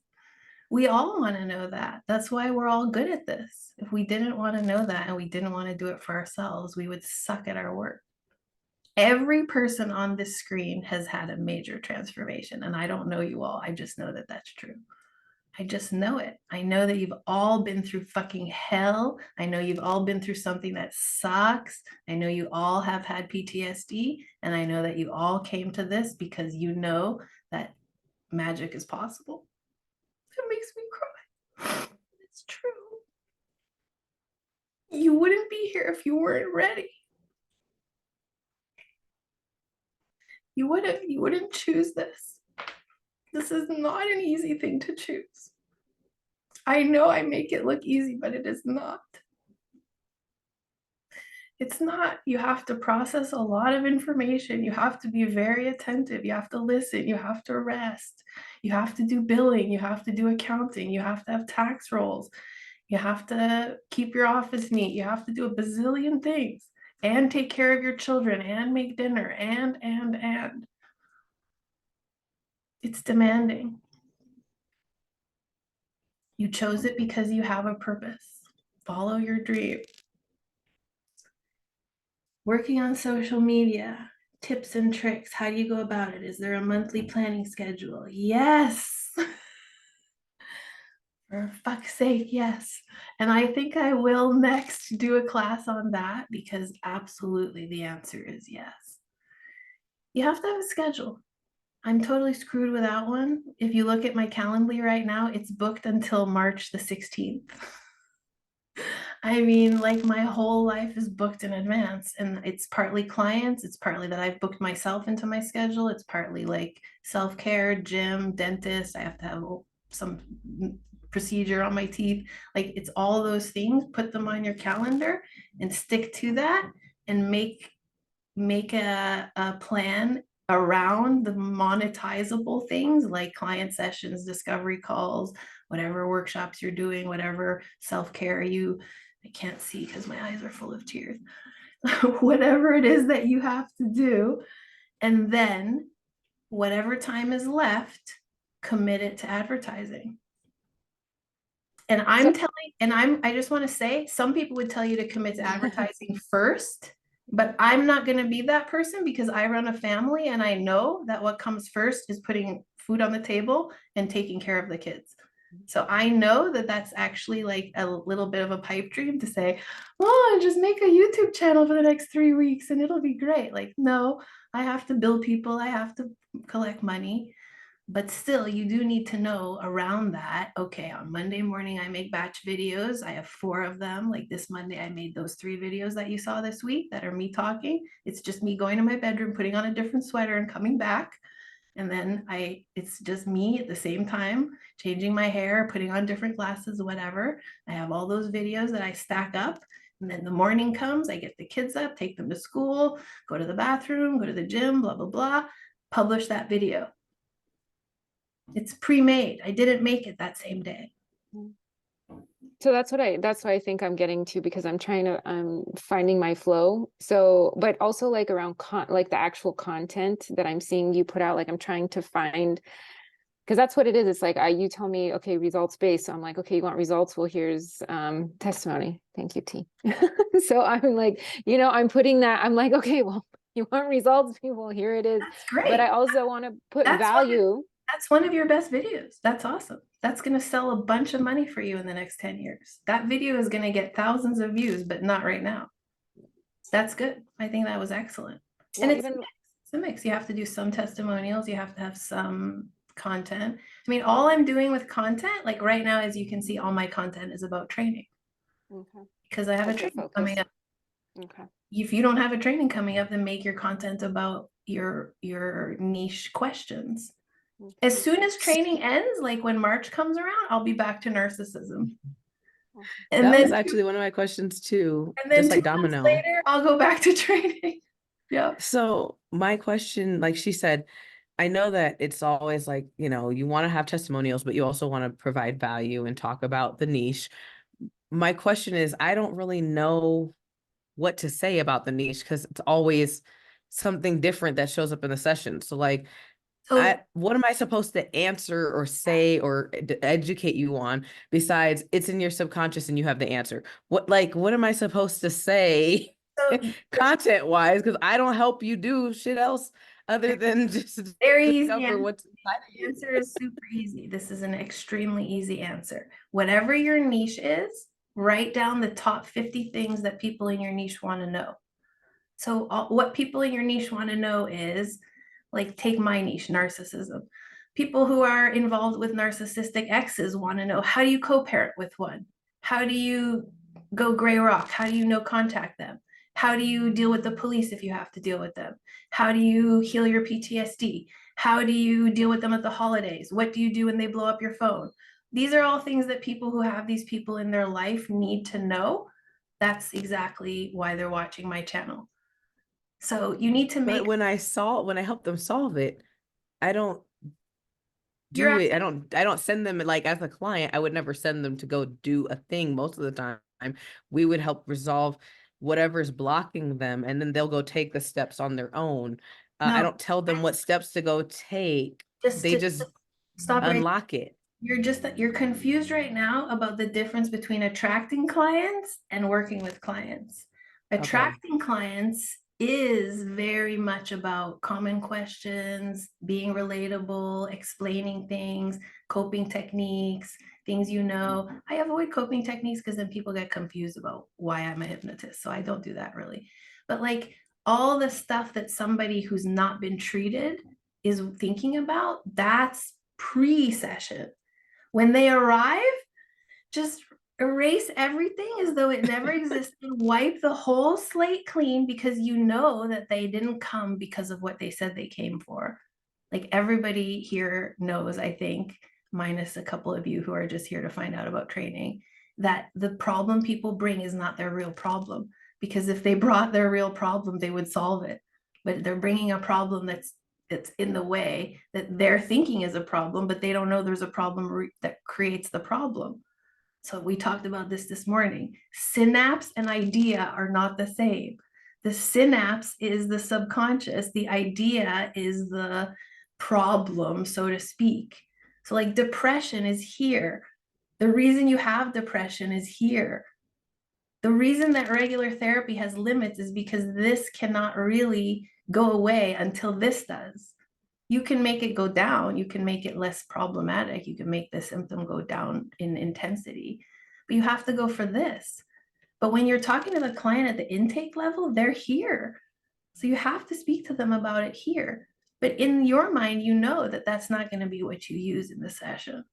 We all want to know that. That's why we're all good at this. If we didn't want to know that and we didn't want to do it for ourselves, we would suck at our work. Every person on this screen has had a major transformation, and I don't know you all. I just know that that's true. I just know it. I know that you've all been through fucking hell. I know you've all been through something that sucks. I know you all have had PTSD, and I know that you all came to this because you know that magic is possible. It makes me cry. It's true. You wouldn't be here if you weren't ready. You wouldn't choose this. This is not an easy thing to choose. I know I make it look easy, but it is not. It's not. You have to process a lot of information. You have to be very attentive. You have to listen. You have to rest. You have to do billing. You have to do accounting. You have to have tax rolls. You have to keep your office neat. You have to do a bazillion things and take care of your children and make dinner and. It's demanding. You chose it because you have a purpose. Follow your dream. Working on social media, tips and tricks. How do you go about it? Is there a monthly planning schedule? Yes. For fuck's sake, yes. And I think I will next do a class on that because absolutely the answer is yes. You have to have a schedule. I'm totally screwed without one. If you look at my Calendly right now, it's booked until March the 16th. I mean, like my whole life is booked in advance, and it's partly clients. It's partly that I've booked myself into my schedule. It's partly like self-care, gym, dentist. I have to have some procedure on my teeth. Like it's all those things. Put them on your calendar and stick to that and make a plan around the monetizable things like client sessions, discovery calls, whatever workshops you're doing, whatever self-care I can't see because my eyes are full of tears. Whatever it is that you have to do, and then whatever time is left, commit it to advertising. And I just want to say, some people would tell you to commit to advertising first, but I'm not going to be that person because I run a family and I know that what comes first is putting food on the table and taking care of the kids. So I know that that's actually like a little bit of a pipe dream to say, oh, just make a YouTube channel for the next 3 weeks and it'll be great. Like, no, I have to bill people. I have to collect money. But still, you do need to know around that. Okay, on Monday morning, I make batch videos. I have 4 of them. Like this Monday, I made those 3 videos that you saw this week that are me talking. It's just me going to my bedroom, putting on a different sweater and coming back. And then it's just me at the same time, changing my hair, putting on different glasses, whatever. I have all those videos that I stack up. And then the morning comes, I get the kids up, take them to school, go to the bathroom, go to the gym, blah, blah, blah, publish that video. It's pre-made. I didn't make it that same day. So that's what I think I'm getting to, because I'm finding my flow. So, but also like around like the actual content that I'm seeing you put out, like I'm trying to find, because that's what it is. It's like, you tell me, okay, results based. So I'm like, okay, you want results? Well, here's testimony. Thank you, T. So I'm like, I'm putting that, I'm like, okay, well, you want results, people, here it is. That's great. But I also want to put value. That's one of your best videos. That's awesome. That's going to sell a bunch of money for you in the next 10 years. That video is going to get thousands of views, but not right now. That's good. I think that was excellent. Well, and it's a mix. You have to do some testimonials. You have to have some content. I mean, all I'm doing with content, like right now, as you can see, all my content is about training. Okay. Because I have a training coming up. Okay. If you don't have a training coming up, then make your content about your niche questions. As soon as training ends, like when March comes around, I'll be back to narcissism. And that then was actually one of my questions too. And then just like 2 months domino. later, I'll go back to training. Yeah. So my question, like she said, I know that it's always like, you want to have testimonials, but you also want to provide value and talk about the niche. My question is, I don't really know what to say about the niche because it's always something different that shows up in the session. So like, what am I supposed to answer or say or educate you on besides it's in your subconscious and you have the answer? What am I supposed to say content wise? Because I don't help you do shit else other than just very discover what's inside of you. The answer is super easy. This is an extremely easy answer. Whatever your niche is, write down the top 50 things that people in your niche want to know. So what people in your niche want to know is, like, take my niche, narcissism. People who are involved with narcissistic exes want to know, how do you co-parent with one? How do you go gray rock? How do you no contact them? How do you deal with the police if you have to deal with them? How do you heal your PTSD? How do you deal with them at the holidays? What do you do when they blow up your phone? These are all things that people who have these people in their life need to know. That's exactly why they're watching my channel. So you need to make. But when I help them solve it, I don't do it. I don't send them, like, as a client, I would never send them to go do a thing. Most of the time, we would help resolve whatever's blocking them, and then they'll go take the steps on their own. I don't tell them what steps to go take. They just stop unlock it. You're confused right now about the difference between attracting clients and working with clients. Attracting clients is very much about common questions, being relatable, explaining things, coping techniques, things I avoid coping techniques because then people get confused about why I'm a hypnotist. So I don't do that really. But like all the stuff that somebody who's not been treated is thinking about, that's pre-session. When they arrive, just erase everything as though it never existed, wipe the whole slate clean, because you know that they didn't come because of what they said they came for. Like everybody here knows, I think, minus a couple of you who are just here to find out about training, that the problem people bring is not their real problem. Because if they brought their real problem, they would solve it. But they're bringing a problem that's in the way, that they're thinking is a problem, but they don't know there's a problem that creates the problem. So we talked about this morning. Synapse and idea are not the same. The synapse is the subconscious. The idea is the problem, so to speak. So like depression is here. The reason you have depression is here. The reason that regular therapy has limits is because this cannot really go away until this does. You can make it go down. You can make it less problematic. You can make the symptom go down in intensity, but you have to go for this. But when you're talking to the client at the intake level, they're here. So you have to speak to them about it here. But in your mind, you know that that's not going to be what you use in the session.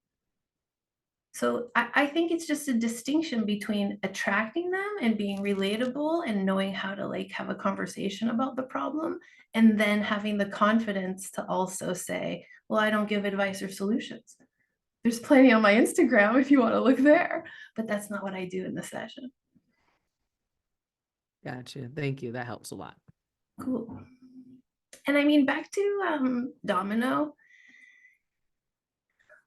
So I think it's just a distinction between attracting them and being relatable and knowing how to like have a conversation about the problem, and then having the confidence to also say, well, I don't give advice or solutions. There's plenty on my Instagram if you want to look there, but that's not what I do in the session. Gotcha. Thank you. That helps a lot. Cool. And I mean, back to Domino,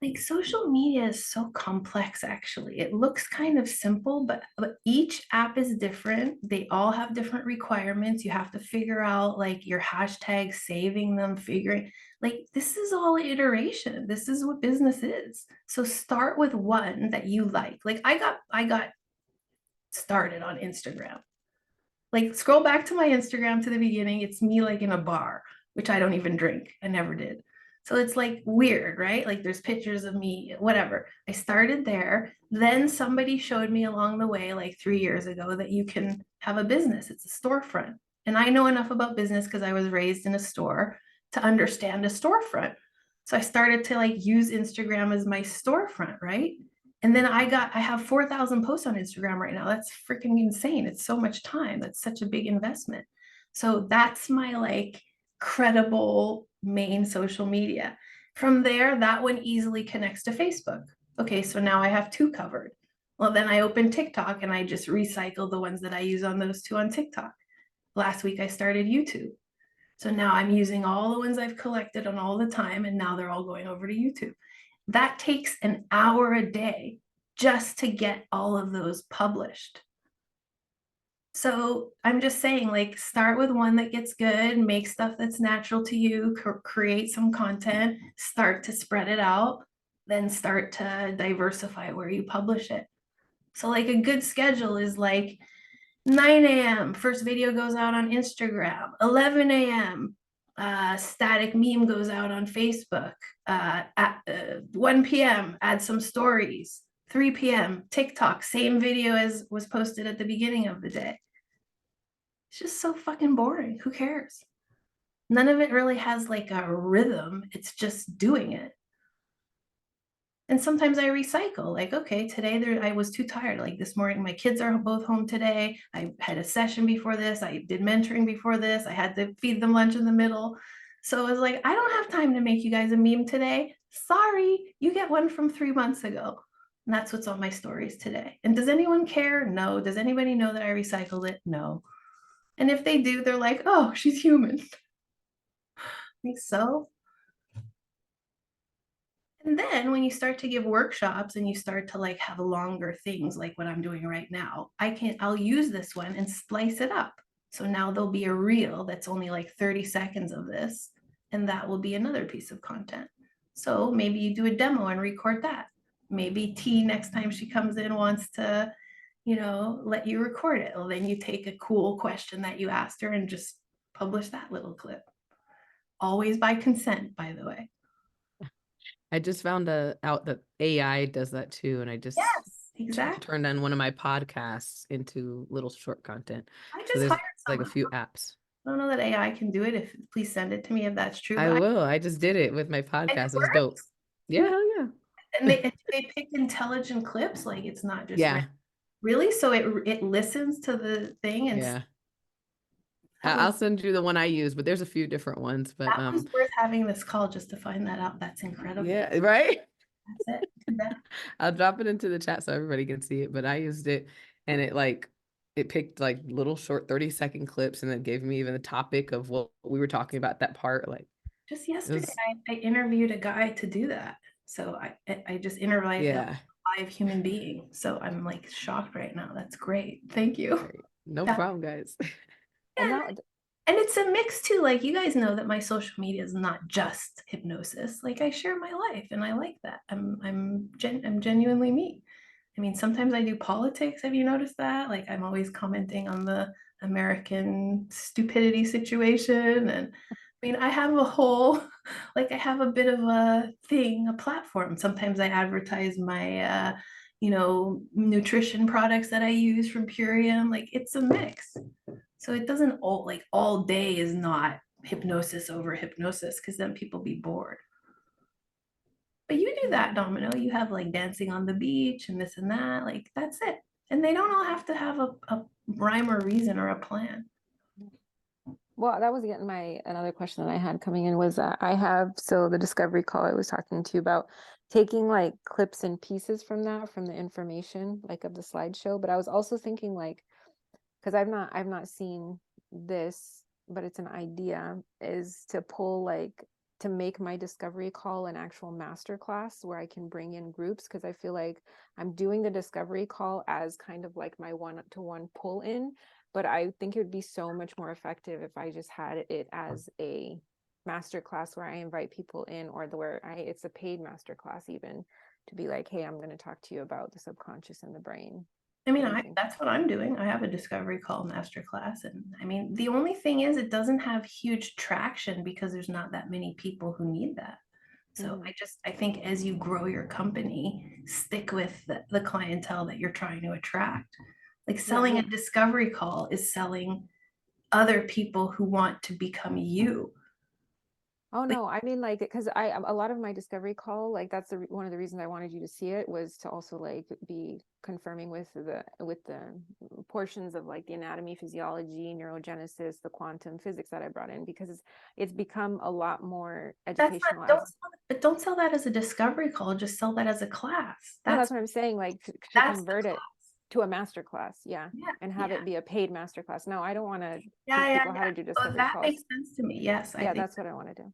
like social media is so complex, actually. It looks kind of simple, but each app is different. They all have different requirements. You have to figure out like your hashtags, saving them, figuring like this is all iteration. This is what business is. So start with one that you like. Like I got started on Instagram. Like scroll back to my Instagram to the beginning. It's me like in a bar, which I don't even drink. I never did. So it's like weird, right? Like there's pictures of me, whatever. I started there. Then somebody showed me along the way, like 3 years ago, that you can have a business. It's a storefront. And I know enough about business because I was raised in a store to understand a storefront. So I started to like use Instagram as my storefront, right? And then I have 4,000 posts on Instagram right now. That's freaking insane. It's so much time. That's such a big investment. So that's my like credible main social media. From there, that one easily connects to Facebook. Okay, so now I have two covered. Well, then I open TikTok and I just recycle the ones that I use on those two on TikTok. Last week I started YouTube. So now I'm using all the ones I've collected on all the time, and now they're all going over to YouTube. That takes an hour a day just to get all of those published. So I'm just saying, like, start with one that gets good, make stuff that's natural to you, create some content, start to spread it out, then start to diversify where you publish it. So like a good schedule is like 9 a.m. first video goes out on Instagram, 11 a.m. Static meme goes out on Facebook, at 1 p.m. add some stories, 3 p.m. TikTok, same video as was posted at the beginning of the day. It's just so fucking boring. Who cares? None of it really has like a rhythm. It's just doing it. And sometimes I recycle, like, okay, today I was too tired. Like this morning, my kids are both home today. I had a session before this. I did mentoring before this. I had to feed them lunch in the middle. So I was like, I don't have time to make you guys a meme today. Sorry, you get one from 3 months ago. And that's what's on my stories today. And does anyone care? No. Does anybody know that I recycled it? No. And if they do, they're like, oh, she's human. Think so. And then when you start to give workshops and you start to like have longer things like what I'm doing right now, I'll use this one and splice it up. So now there'll be a reel that's only like 30 seconds of this, and that will be another piece of content. So maybe you do a demo and record that. Maybe T next time she comes in wants to, let you record it. Well, then you take a cool question that you asked her and just publish that little clip. Always by consent, by the way. I just found out that AI does that too. And I just Exactly. turned on one of my podcasts into little short content. I So just there's hired like a someone. few apps. I don't know that AI can do it. Please send it to me if that's true. I will. I just did it with my podcast. It was dope. Yeah, hell yeah. And they pick intelligent clips. Like it's not just Yeah. really. So it listens to the thing and Yeah. I'll send you the one I use, but there's a few different ones. But that was worth having this call just to find that out. That's incredible. yeah, right. That's it. I'll drop it into the chat so everybody can see it. But I used it, and it picked like little short 30-second clips, and it gave me even the topic of what we were talking about, that part. Like just yesterday, I interviewed a guy to do that. So I just interviewed a live human being. So I'm like shocked right now. That's great. Thank you. Great. No problem, guys. And it's a mix too. Like you guys know that my social media is not just hypnosis. Like I share my life, and I like that. I'm genuinely me. I mean, sometimes I do politics. Have you noticed that? Like I'm always commenting on the American stupidity situation, and I mean, I have a whole, like I have a bit of a thing, a platform. Sometimes I advertise my, nutrition products that I use from Purium. Like it's a mix. So it doesn't all day is not hypnosis over hypnosis because then people be bored. But you do that, Domino. You have like dancing on the beach and this and that. Like, that's it. And they don't all have to have a rhyme or reason or a plan. Well, that was again another question that I had coming in was I have, so the discovery call I was talking to you about, taking like clips and pieces from the information, like of the slideshow. But I was also thinking like, because I've not seen this, but it's an idea, is to pull like, to make my discovery call an actual master class where I can bring in groups, because I feel like I'm doing the discovery call as kind of like my one-to-one pull in, but I think it would be so much more effective if I just had it as a master class where I invite people in, or it's a paid master class even, to be like, hey, I'm going to talk to you about the subconscious and the brain. I mean, that's what I'm doing. I have a discovery call masterclass. And I mean, the only thing is it doesn't have huge traction because there's not that many people who need that. So I think as you grow your company, stick with the clientele that you're trying to attract. Like selling a discovery call is selling other people who want to become you. Oh no, I mean like, because a lot of my discovery call, like that's one of the reasons I wanted you to see it, was to also like be confirming with the portions of like the anatomy, physiology, neurogenesis, the quantum physics that I brought in, because it's become a lot more educational. But don't sell that as a discovery call, just sell that as a class. That's what I'm saying, like to convert it to a master class, and have it be a paid master class. No, I don't want to teach people how to do discovery that calls. Makes sense to me. Yes, I think that's what I want to do.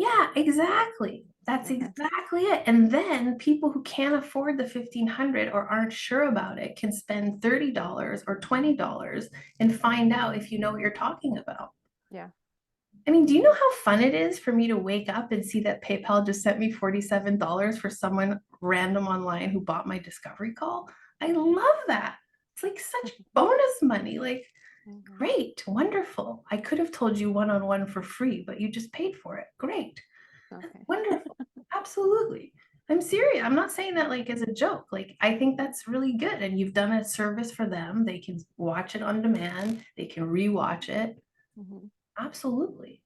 Yeah, exactly. That's exactly it. And then people who can't afford the 1,500 or aren't sure about it can spend $30 or $20 and find out if you know what you're talking about. Yeah. I mean, do you know how fun it is for me to wake up and see that PayPal just sent me $47 for someone random online who bought my discovery call? I love that. It's like such bonus money. Like, great, wonderful. I could have told you one-on-one for free, but you just paid for it. Great. Okay. Wonderful. Absolutely. I'm serious. I'm not saying that like as a joke. Like, I think that's really good. And you've done a service for them. They can watch it on demand. They can rewatch it. Absolutely.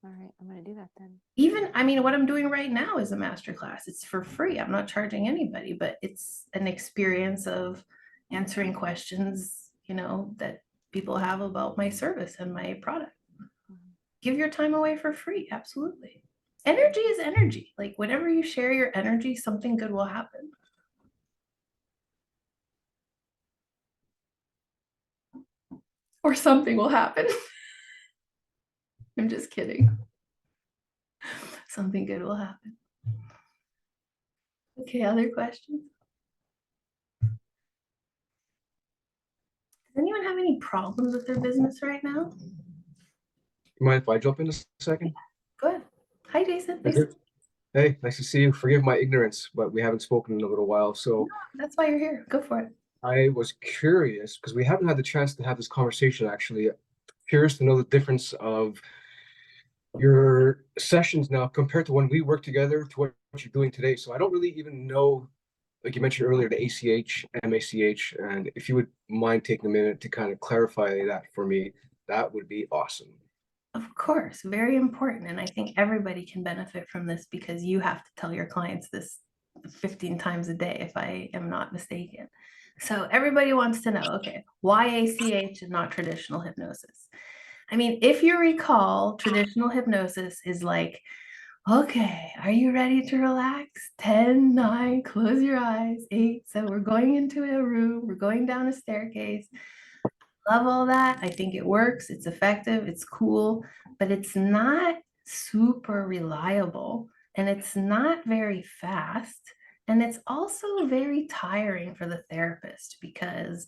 All right. I'm going to do that then. Even, I mean, what I'm doing right now is a masterclass. It's for free. I'm not charging anybody, but it's an experience of answering questions, you know, that people have about my service and my product. Give your time away for free. Absolutely. Energy is energy. Like whenever you share your energy, something good will happen. Or something will happen. I'm just kidding. Something good will happen. Okay, other questions? Does anyone have any problems with their business right now? You mind if I jump in a second? Good. Hi, Jason. Hey, nice to see you. Forgive my ignorance, but we haven't spoken in a little while. So that's why you're here. Go for it. I was curious because we haven't had the chance to have this conversation actually. Curious to know the difference of your sessions now compared to when we worked together to what you're doing today. So I don't really even know, like you mentioned earlier, the ACH, MACH, and if you would mind taking a minute to kind of clarify that for me, that would be awesome. Of course, very important. And I think everybody can benefit from this because you have to tell your clients this 15 times a day, if I am not mistaken. So everybody wants to know, okay, why ACH and not traditional hypnosis? I mean, if you recall, traditional hypnosis is like, okay, are you ready to relax? 10, 9, close your eyes, 8. So we're going into a room, we're going down a staircase. Love all that. I think it works. It's effective. It's cool, but it's not super reliable and it's not very fast. And it's also very tiring for the therapist because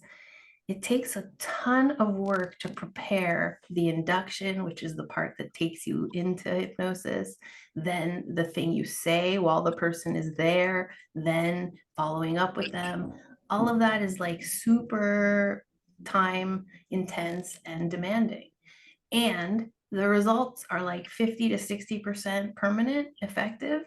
it takes a ton of work to prepare the induction, which is the part that takes you into hypnosis, then the thing you say while the person is there, then following up with them. All of that is like super time intense and demanding. And the results are like 50 to 60% permanent effective.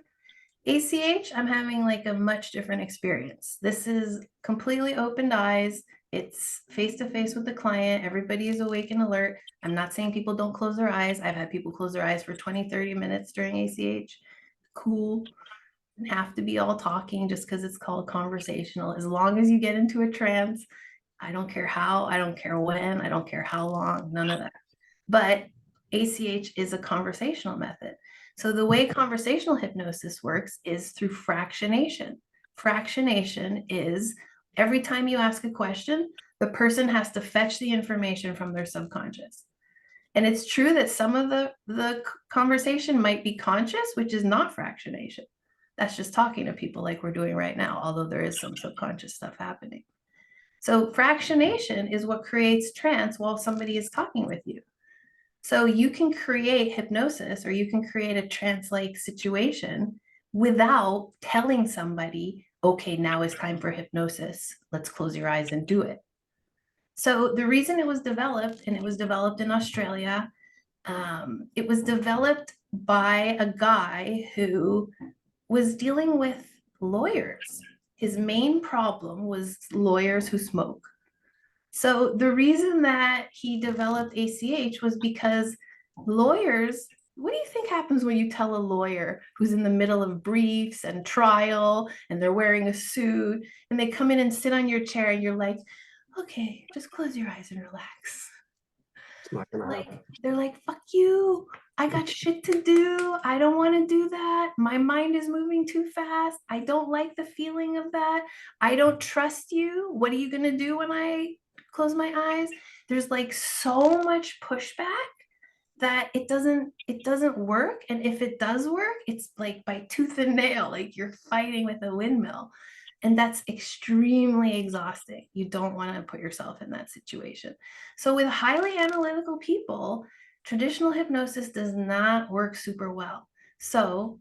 ACH, I'm having like a much different experience. This is completely opened eyes. It's face to face with the client. Everybody is awake and alert. I'm not saying people don't close their eyes. I've had people close their eyes for 20, 30 minutes during ACH. Cool. Don't have to be all talking just because it's called conversational. As long as you get into a trance, I don't care how, I don't care when, I don't care how long, none of that. But ACH is a conversational method. So the way conversational hypnosis works is through fractionation. Fractionation is every time you ask a question, the person has to fetch the information from their subconscious. And it's true that some of the conversation might be conscious, which is not fractionation. That's just talking to people like we're doing right now, although there is some subconscious stuff happening. So fractionation is what creates trance while somebody is talking with you. So you can create hypnosis or you can create a trance-like situation without telling somebody, okay, now it's time for hypnosis. Let's close your eyes and do it. So the reason it was developed, and it was developed in Australia, it was developed by a guy who was dealing with lawyers. His main problem was lawyers who smoke. So the reason that he developed ACH was because lawyers, what do you think happens when you tell a lawyer who's in the middle of briefs and trial and they're wearing a suit and they come in and sit on your chair and you're like, okay, just close your eyes and relax. It's not gonna happen. They're like, fuck you. I got shit to do. I don't want to do that. My mind is moving too fast. I don't like the feeling of that. I don't trust you. What are you going to do when I close my eyes? There's like so much pushback that it doesn't work. And if it does work, it's like by tooth and nail, like you're fighting with a windmill. And that's extremely exhausting. You don't want to put yourself in that situation. So with highly analytical people, traditional hypnosis does not work super well. So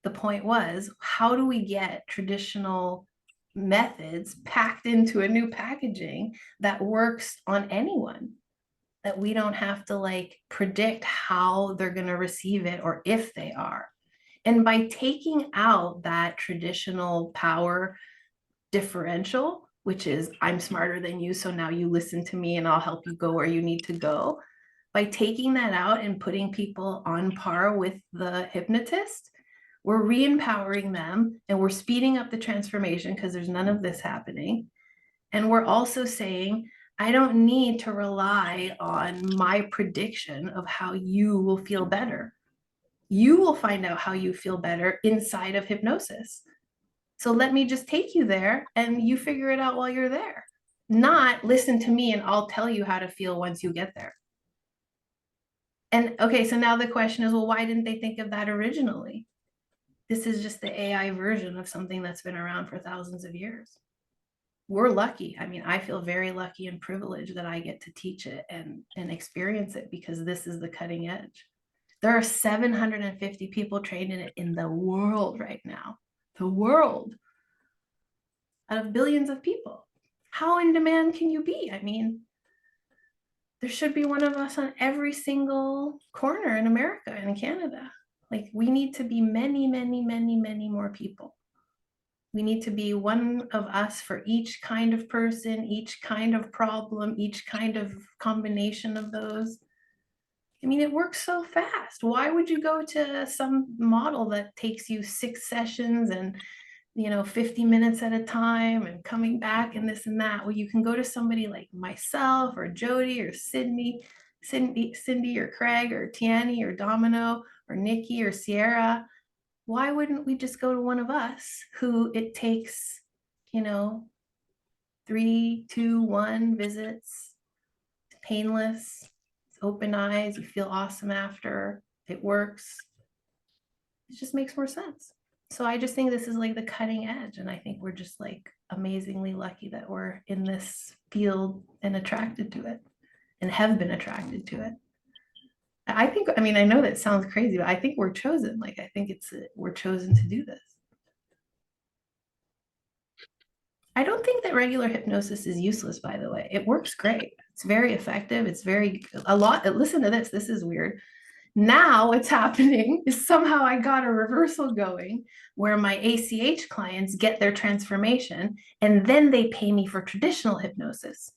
the point was, how do we get traditional methods packed into a new packaging that works on anyone, that we don't have to like predict how they're going to receive it or if they are? And by taking out that traditional power differential, which is I'm smarter than you, so now you listen to me and I'll help you go where you need to go. By taking that out and putting people on par with the hypnotist, we're re-empowering them and we're speeding up the transformation because there's none of this happening. And we're also saying, I don't need to rely on my prediction of how you will feel better. You will find out how you feel better inside of hypnosis. So let me just take you there and you figure it out while you're there. Not listen to me and I'll tell you how to feel once you get there. And okay, so now the question is, well, why didn't they think of that originally? This is just the AI version of something that's been around for thousands of years. We're lucky. I mean, I feel very lucky and privileged that I get to teach it and experience it because this is the cutting edge. There are 750 people trained in it in the world right now. The world, out of billions of people. How in demand can you be? I mean, there should be one of us on every single corner in America and in Canada. Like we need to be many, many, many, many more people. We need to be one of us for each kind of person, each kind of problem, each kind of combination of those. I mean, it works so fast. Why would you go to some model that takes you 6 sessions and 50 minutes at a time and coming back and this and that? Well, you can go to somebody like myself or Jody or Cindy or Craig or Tiani or Domino or Nikki or Sierra. Why wouldn't we just go to one of us who it takes, 3, 2, 1 visits, it's painless, it's open eyes, you feel awesome after, it works. It just makes more sense. So I just think this is like the cutting edge. And I think we're just like amazingly lucky that we're in this field and attracted to it and have been attracted to it. I mean, I know that sounds crazy, but I think we're chosen. Like, I think we're chosen to do this. I don't think that regular hypnosis is useless, by the way. It works great. It's very effective. Listen to this. This is weird. Now what's happening is somehow I got a reversal going where my ACH clients get their transformation and then they pay me for traditional hypnosis.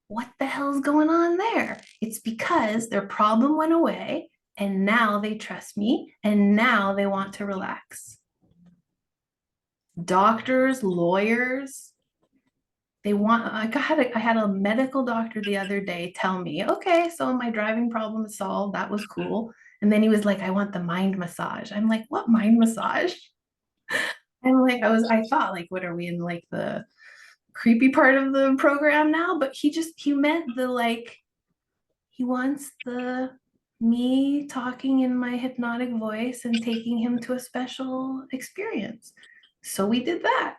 What the hell's going on there? It's because their problem went away and now they trust me and now they want to relax. Doctors, lawyers, I had a medical doctor the other day tell me, okay, so my driving problem is solved. That was cool. And then he was like, I want the mind massage. I'm like, what mind massage? And like, I thought like, what are we in like the creepy part of the program now? But he meant the like, he wants me talking in my hypnotic voice and taking him to a special experience. So we did that.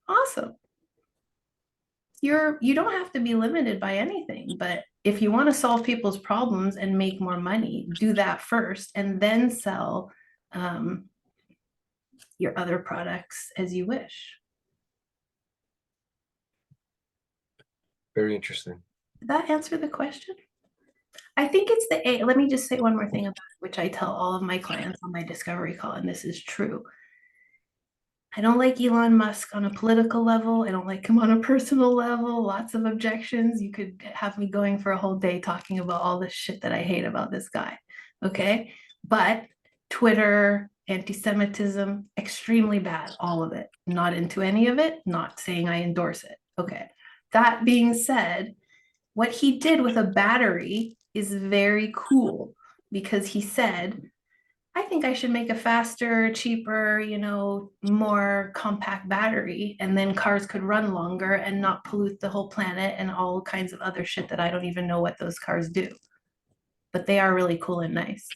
Awesome. You don't have to be limited by anything, but if you want to solve people's problems and make more money, do that first and then sell your other products as you wish. Very interesting. Did that answer the question? I think it's let me just say one more thing about it, which I tell all of my clients on my discovery call, and this is true. I don't like Elon Musk on a political level. I don't like him on a personal level. Lots of objections. You could have me going for a whole day talking about all the shit that I hate about this guy. Okay. But Twitter, anti-Semitism, extremely bad. All of it. Not into any of it. Not saying I endorse it. Okay. That being said, what he did with a battery is very cool because he said, I think I should make a faster, cheaper, more compact battery, and then cars could run longer and not pollute the whole planet and all kinds of other shit that I don't even know what those cars do. But they are really cool and nice.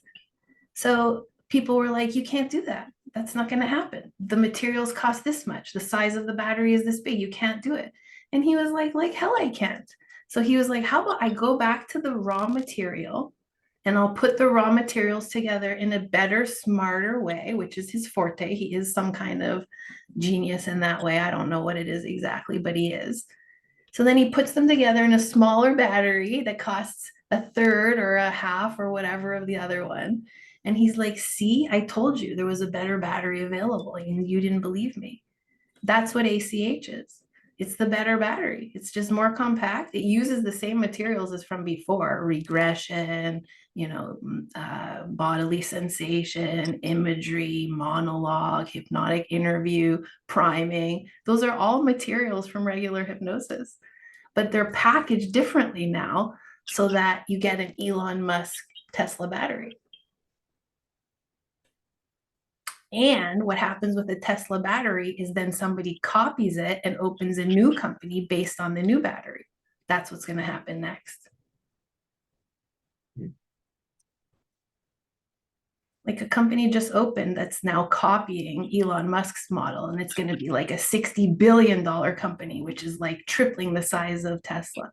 So people were like, you can't do that. That's not going to happen. The materials cost this much. The size of the battery is this big. You can't do it. And he was like hell I can't. So he was like, how about I go back to the raw material and I'll put the raw materials together in a better, smarter way, which is his forte. He is some kind of genius in that way. I don't know what it is exactly, but he is. So then he puts them together in a smaller battery that costs a third or a half or whatever of the other one. And he's like, see, I told you there was a better battery available and you didn't believe me. That's what ACH is. It's the better battery. It's just more compact. It uses the same materials as from before: regression, bodily sensation, imagery, monologue, hypnotic interview, priming. Those are all materials from regular hypnosis, but they're packaged differently now so that you get an Elon Musk Tesla battery. And what happens with a Tesla battery is then somebody copies it and opens a new company based on the new battery. That's what's going to happen next. Like a company just opened that's now copying Elon Musk's model, and it's going to be like a $60 billion company, which is like tripling the size of Tesla.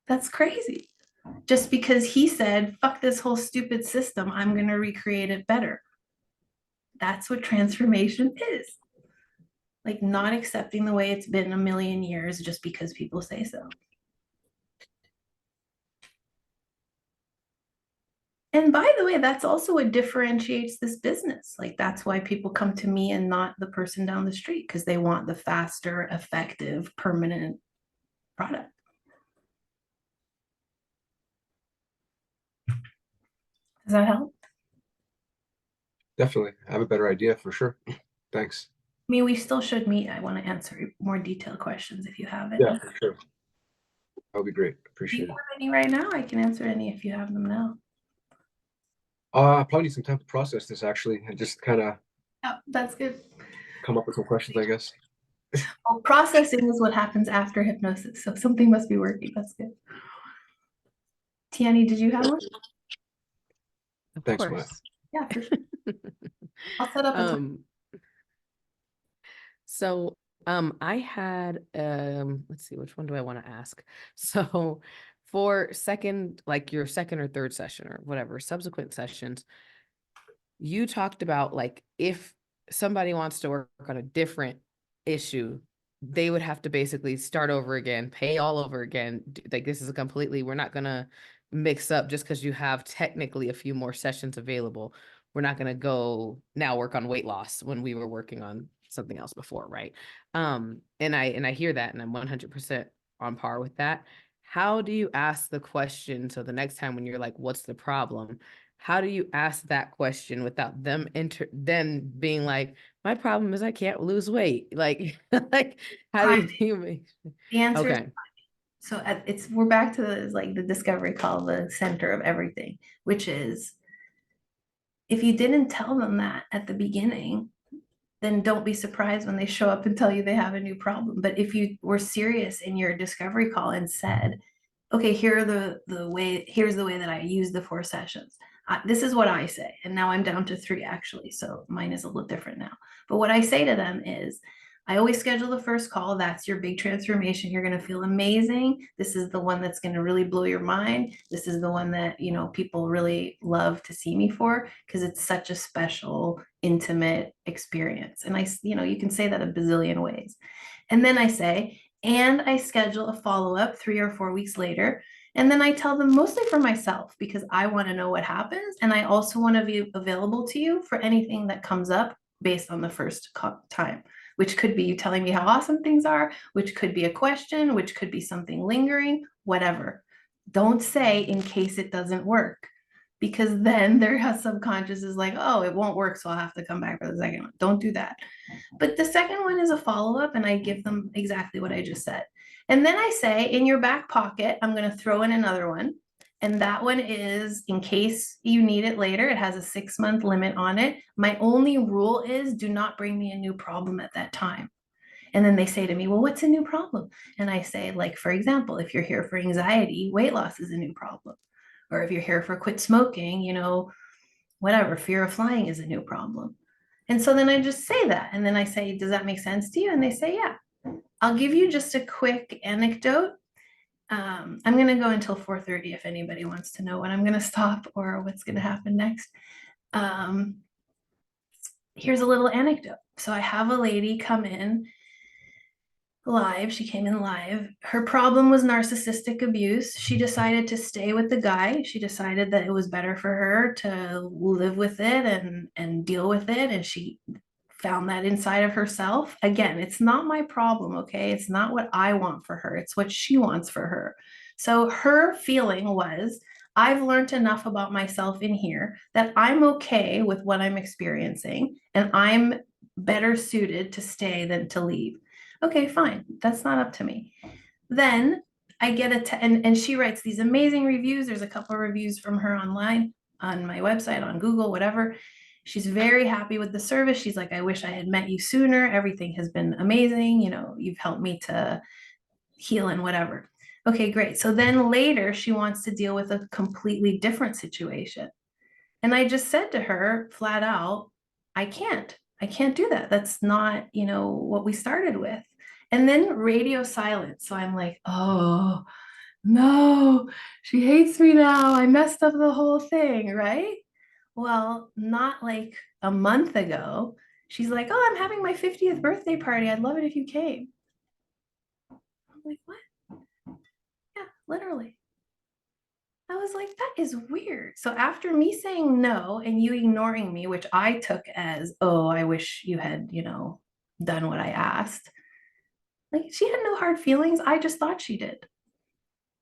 That's crazy. Just because he said, fuck this whole stupid system, I'm going to recreate it better. That's what transformation is. Like not accepting the way it's been a million years just because people say so. And by the way, that's also what differentiates this business. Like that's why people come to me and not the person down the street, because they want the faster, effective, permanent product. Does that help? Definitely. I have a better idea for sure. Thanks. I mean, we still should meet. I want to answer more detailed questions if you have any. Yeah, for sure. That would be great. Do Appreciate you it. have any right now? I can answer any if you have them now. I probably need some time to process this actually and just kind of Oh, that's good. come up with some questions, I guess. Well, processing is what happens after hypnosis. So something must be working. That's good. Tiani, did you have one? Of Thanks, course. Matt. Yeah, for sure. I'll set up a time. So I had let's see, which one do I want to ask? So for your second or third session or whatever, subsequent sessions, you talked about like if somebody wants to work on a different issue, they would have to basically start over again, pay all over again. Like this is we're not gonna mix up just because you have technically a few more sessions available. We're not going to go now work on weight loss when we were working on something else before, right? And I hear that, and I'm 100% on par with that. How do you ask the question? So the next time when you're like, what's the problem? How do you ask that question without them being like, my problem is I can't lose weight? Like, like how do you make? The answer is Okay. so we're back to the discovery call, the center of everything, which is if you didn't tell them that at the beginning, then don't be surprised when they show up and tell you they have a new problem. But if you were serious in your discovery call and said, okay, here's the way that I use the 4 sessions. This is what I say. And now I'm down to 3 actually. So mine is a little different now. But what I say to them is, I always schedule the first call. That's your big transformation. You're going to feel amazing. This is the one that's going to really blow your mind. This is the one that, people really love to see me for because it's such a special, intimate experience. And you can say that a bazillion ways. And then I say, and I schedule a follow-up 3 or 4 weeks later. And then I tell them mostly for myself because I want to know what happens. And I also want to be available to you for anything that comes up based on the first time, which could be you telling me how awesome things are, which could be a question, which could be something lingering, whatever. Don't say in case it doesn't work, because then their subconscious is like, oh, it won't work, so I'll have to come back for the second one. Don't do that. But the second one is a follow-up, and I give them exactly what I just said. And then I say, in your back pocket, I'm going to throw in another one. And that one is in case you need it later. It has a 6-month limit on it. My only rule is do not bring me a new problem at that time. And then they say to me, well, what's a new problem? And I say, like, for example, if you're here for anxiety, weight loss is a new problem. Or if you're here for quit smoking, whatever, fear of flying is a new problem. And so then I just say that. And then I say, does that make sense to you? And they say, yeah. I'll give you just a quick anecdote. I'm going to go until 4:30 if anybody wants to know when I'm going to stop or what's going to happen next. Here's a little anecdote. So I have a lady come in live. She came in live. Her problem was narcissistic abuse. She decided to stay with the guy. She decided that it was better for her to live with it and deal with it. And she found that inside of herself. Again, it's not my problem, okay? It's not what I want for her. It's what she wants for her. So her feeling was, I've learned enough about myself in here that I'm okay with what I'm experiencing, and I'm better suited to stay than to leave. Okay, fine. That's not up to me. Then I get and she writes these amazing reviews. There's a couple of reviews from her online on my website, on Google, whatever. She's very happy with the service. She's like, I wish I had met you sooner. Everything has been amazing. You've helped me to heal and whatever. Okay, great. So then later she wants to deal with a completely different situation. And I just said to her flat out, I can't do that. That's not, what we started with. And then radio silence. So I'm like, oh no, she hates me now. I messed up the whole thing, right? Well, not like a month ago, she's like, oh, I'm having my 50th birthday party. I'd love it if you came. I'm like, what? Yeah, literally. I was like, that is weird. So after me saying no and you ignoring me, which I took as, oh, I wish you had, done what I asked. Like, she had no hard feelings. I just thought she did.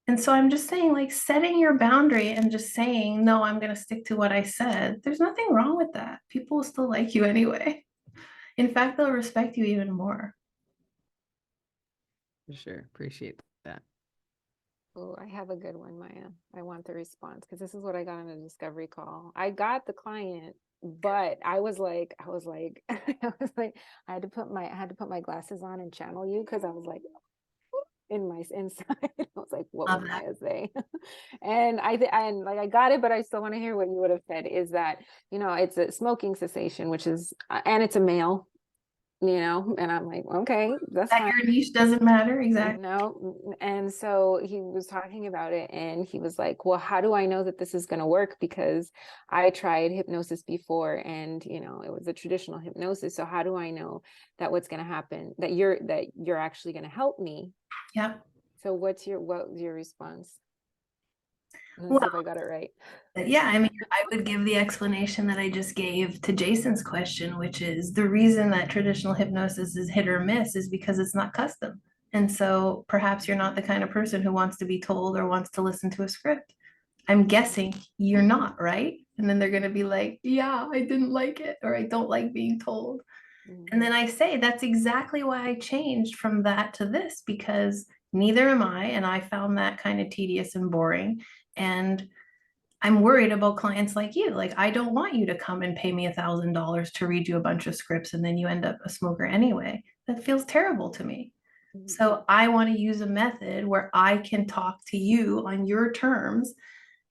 And so I'm just saying, like, setting your boundary and just saying, no, I'm going to stick to what I said. There's nothing wrong with that. People will still like you anyway. In fact, they'll respect you even more. For sure. Appreciate that. Oh, I have a good one, Maya. I want the response because this is what I got on a discovery call. I got the client, but I was like, I had to put my glasses on and channel you because I was like, in my inside. I was like, what would Maya say? And I got it, but I still want to hear what you would have said is that, it's a smoking cessation, which is, and it's a male, and I'm like, okay, that's that fine. Your niche doesn't matter. Exactly. No. And so he was talking about it and he was like, well, how do I know that this is going to work? Because I tried hypnosis before and, it was a traditional hypnosis. So how do I know that what's going to happen, that you're actually going to help me? Yep. So what was your response? Let's see if I got it right. Yeah, I mean, I would give the explanation that I just gave to Jason's question, which is the reason that traditional hypnosis is hit or miss is because it's not custom. And so perhaps you're not the kind of person who wants to be told or wants to listen to a script. I'm guessing you're not, right? And then they're going to be like, yeah, I didn't like it, or I don't like being told. And then I say, that's exactly why I changed from that to this, because neither am I. And I found that kind of tedious and boring. And I'm worried about clients like you. Like, I don't want you to come and pay me $1,000 to read you a bunch of scripts and then you end up a smoker anyway. That feels terrible to me. So I want to use a method where I can talk to you on your terms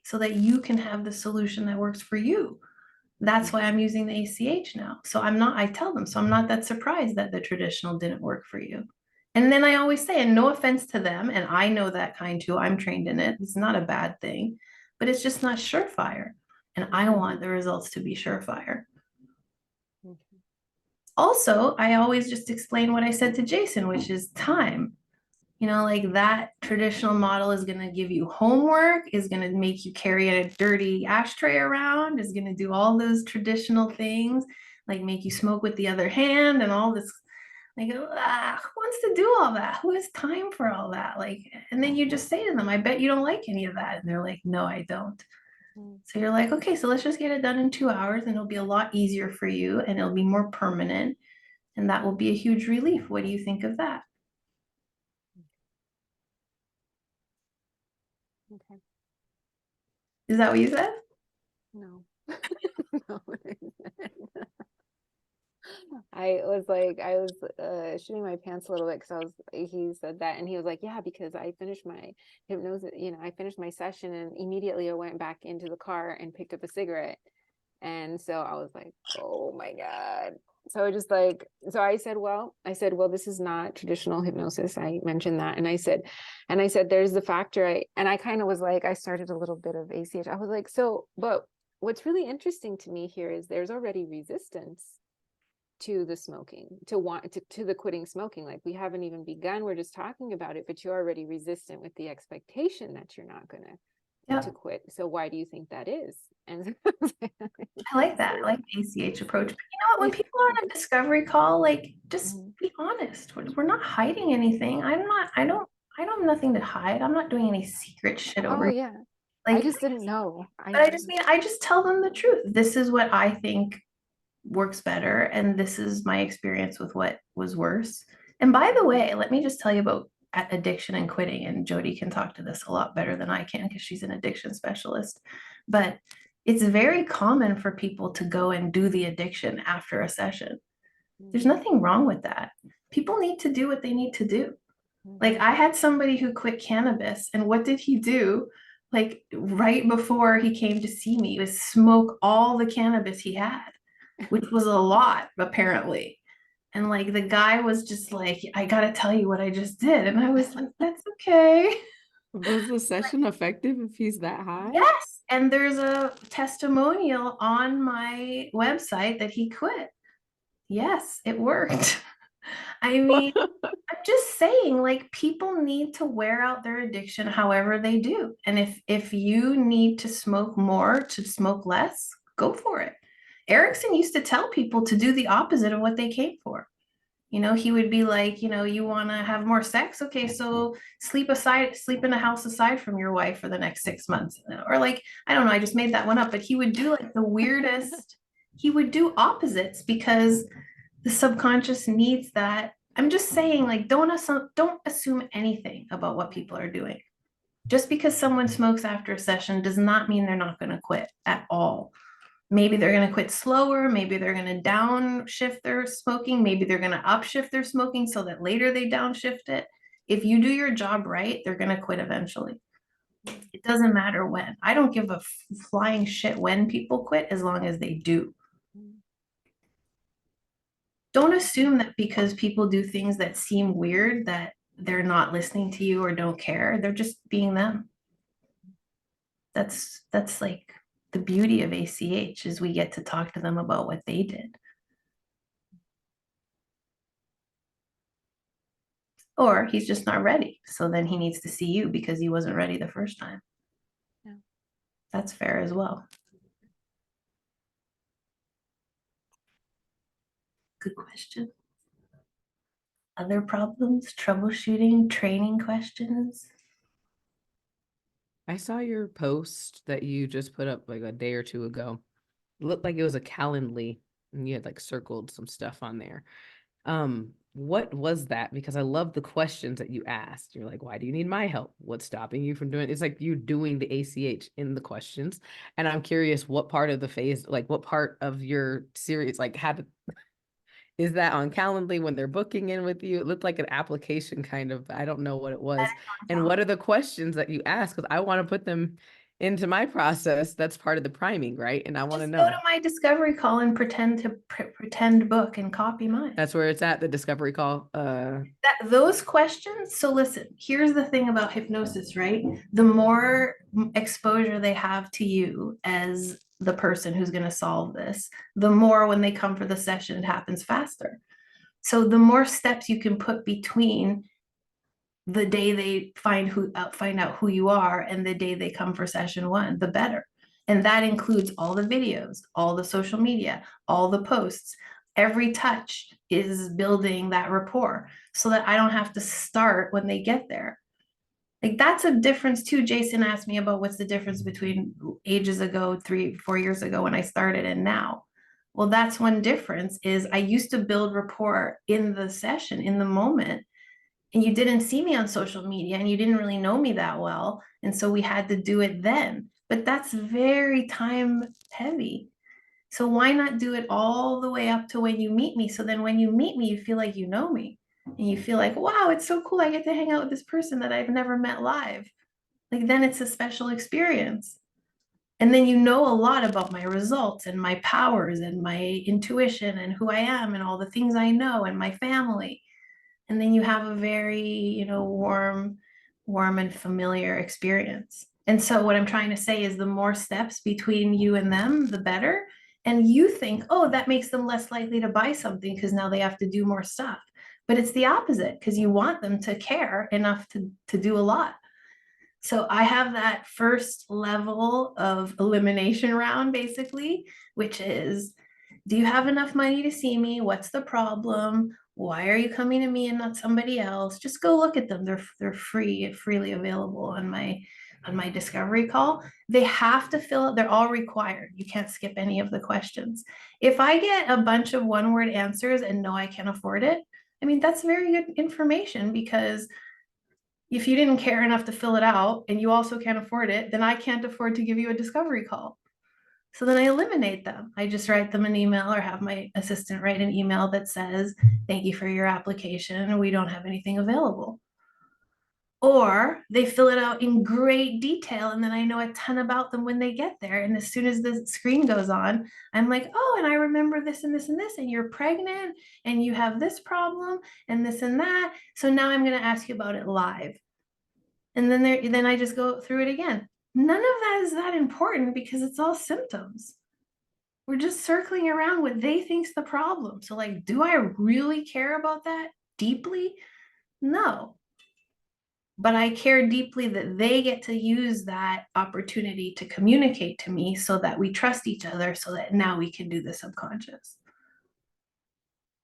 so that you can have the solution that works for you. That's why I'm using the ACH now. So I tell them, so I'm not that surprised that the traditional didn't work for you. And then I always say, and no offense to them, and I know that kind too, I'm trained in it. It's not a bad thing, but it's just not surefire. And I want the results to be surefire. Also, I always just explain what I said to Jason, which is time. You know, like that traditional model is going to give you homework, is going to make you carry a dirty ashtray around, is going to do all those traditional things, like make you smoke with the other hand and all this. Like, who wants to do all that? Who has time for all that? Like, and then you just say to them, I bet you don't like any of that. And they're like, no, I don't. So you're like, okay, so let's just get it done in 2 hours and it'll be a lot easier for you and it'll be more permanent. And that will be a huge relief. What do you think of that? Okay. Is that what you said? No. No. I was shitting my pants a little bit because he said that and he was like, yeah, because I finished my hypnosis, I finished my session and immediately I went back into the car and picked up a cigarette. And so I was like, oh my God. So I said, well, this is not traditional hypnosis. I mentioned that. And I said, there's the factor. I kind of was like, I started a little bit of ACH. I was like, but what's really interesting to me here is there's already resistance to the smoking, to the quitting smoking. Like we haven't even begun. We're just talking about it, but you're already resistant with the expectation that you're not going to quit. So why do you think that is? And I like that. I like the ACH approach. But you know what? When people are on a discovery call, like just be honest. We're not hiding anything. I don't have nothing to hide. I'm not doing any secret shit over oh here. yeah. Like, I just didn't know. But I just tell them the truth. This is what I think works better. And this is my experience with what was worse. And by the way, let me just tell you about addiction and quitting. And Jody can talk to this a lot better than I can because she's an addiction specialist. But it's very common for people to go and do the addiction after a session. There's nothing wrong with that. People need to do what they need to do. Like I had somebody who quit cannabis, and what did he do? Like right before he came to see me, was smoke all the cannabis he had, which was a lot apparently. And like the guy was just like, I gotta tell you what I just did. And I was like, that's okay. Was the session effective if he's that high? Yes. And there's a testimonial on my website that he quit. Yes, it worked. I mean, I'm just saying, like, people need to wear out their addiction however they do. And if you need to smoke more to smoke less, go for it. Erickson used to tell people to do the opposite of what they came for. He would be like, you want to have more sex? Okay, so sleep in a house aside from your wife for the next 6 months. Or like, I don't know, I just made that one up, but he would do like the weirdest, he would do opposites because the subconscious needs that. I'm just saying, like, don't assume anything about what people are doing. Just because someone smokes after a session does not mean they're not going to quit at all. Maybe they're going to quit slower. Maybe they're going to downshift their smoking. Maybe they're going to upshift their smoking so that later they downshift it. If you do your job right, they're going to quit eventually. It doesn't matter when. I don't give a flying shit when people quit as long as they do. Don't assume that because people do things that seem weird that they're not listening to you or don't care. They're just being them. That's like the beauty of ACH is we get to talk to them about what they did. Or he's just not ready. So then he needs to see you because he wasn't ready the first time. Yeah. That's fair as well. Good question. Other problems, troubleshooting, training questions? I saw your post that you just put up like a day or two ago. It looked like it was a Calendly, and you had like circled some stuff on there. What was that? Because I love the questions that you asked. You're like, why do you need my help? What's stopping you from doing it? It's like you doing the ACH in the questions. And I'm curious what part of the phase, like what part of your series, like had is that on Calendly when they're booking in with you? It looked like an application kind of, I don't know what it was. And what are the questions that you ask? Because I want to put them into my process. That's part of the priming, right? And I want to Just go know. to my discovery call and pretend book and copy mine. That's where it's at, the discovery call. Those questions. So listen, here's the thing about hypnosis, right? The more exposure they have to you as the person who's going to solve this, the more when they come for the session, it happens faster. So the more steps you can put between the day they find out who you are and the day they come for session one, the better. And that includes all the videos, all the social media, all the posts. Every touch is building that rapport so that I don't have to start when they get there. Like that's a difference too. Jason asked me about what's the difference between ages ago, 3-4 years ago when I started and now. Well, that's one difference is I used to build rapport in the session, in the moment, and you didn't see me on social media and you didn't really know me that well. And so we had to do it then. But that's very time heavy. So why not do it all the way up to when you meet me? So then when you meet me, you feel like you know me and you feel like, wow, it's so cool. I get to hang out with this person that I've never met live. Like then it's a special experience. And then you know a lot about my results and my powers and my intuition and who I am and all the things I know and my family. And then you have a very, warm and familiar experience. And so what I'm trying to say is the more steps between you and them, the better. And you think, oh, that makes them less likely to buy something because now they have to do more stuff. But it's the opposite because you want them to care enough to do a lot. So I have that first level of elimination round, basically, which is, do you have enough money to see me? What's the problem? Why are you coming to me and not somebody else? Just go look at them. They're freely available on my discovery call. They have to fill it. They're all required. You can't skip any of the questions. If I get a bunch of one-word answers and no, I can't afford it, I mean, that's very good information because if you didn't care enough to fill it out and you also can't afford it, then I can't afford to give you a discovery call. So then I eliminate them. I just write them an email or have my assistant write an email that says, thank you for your application. We don't have anything available. Or they fill it out in great detail and then I know a ton about them when they get there. And as soon as the screen goes on, I'm like, oh, and I remember this and this and this, and you're pregnant and you have this problem and this and that. So now I'm going to ask you about it live. And then I just go through it again. None of that is that important because it's all symptoms. We're just circling around what they think's the problem. So like, do I really care about that deeply? No. But I care deeply that they get to use that opportunity to communicate to me so that we trust each other so that now we can do the subconscious.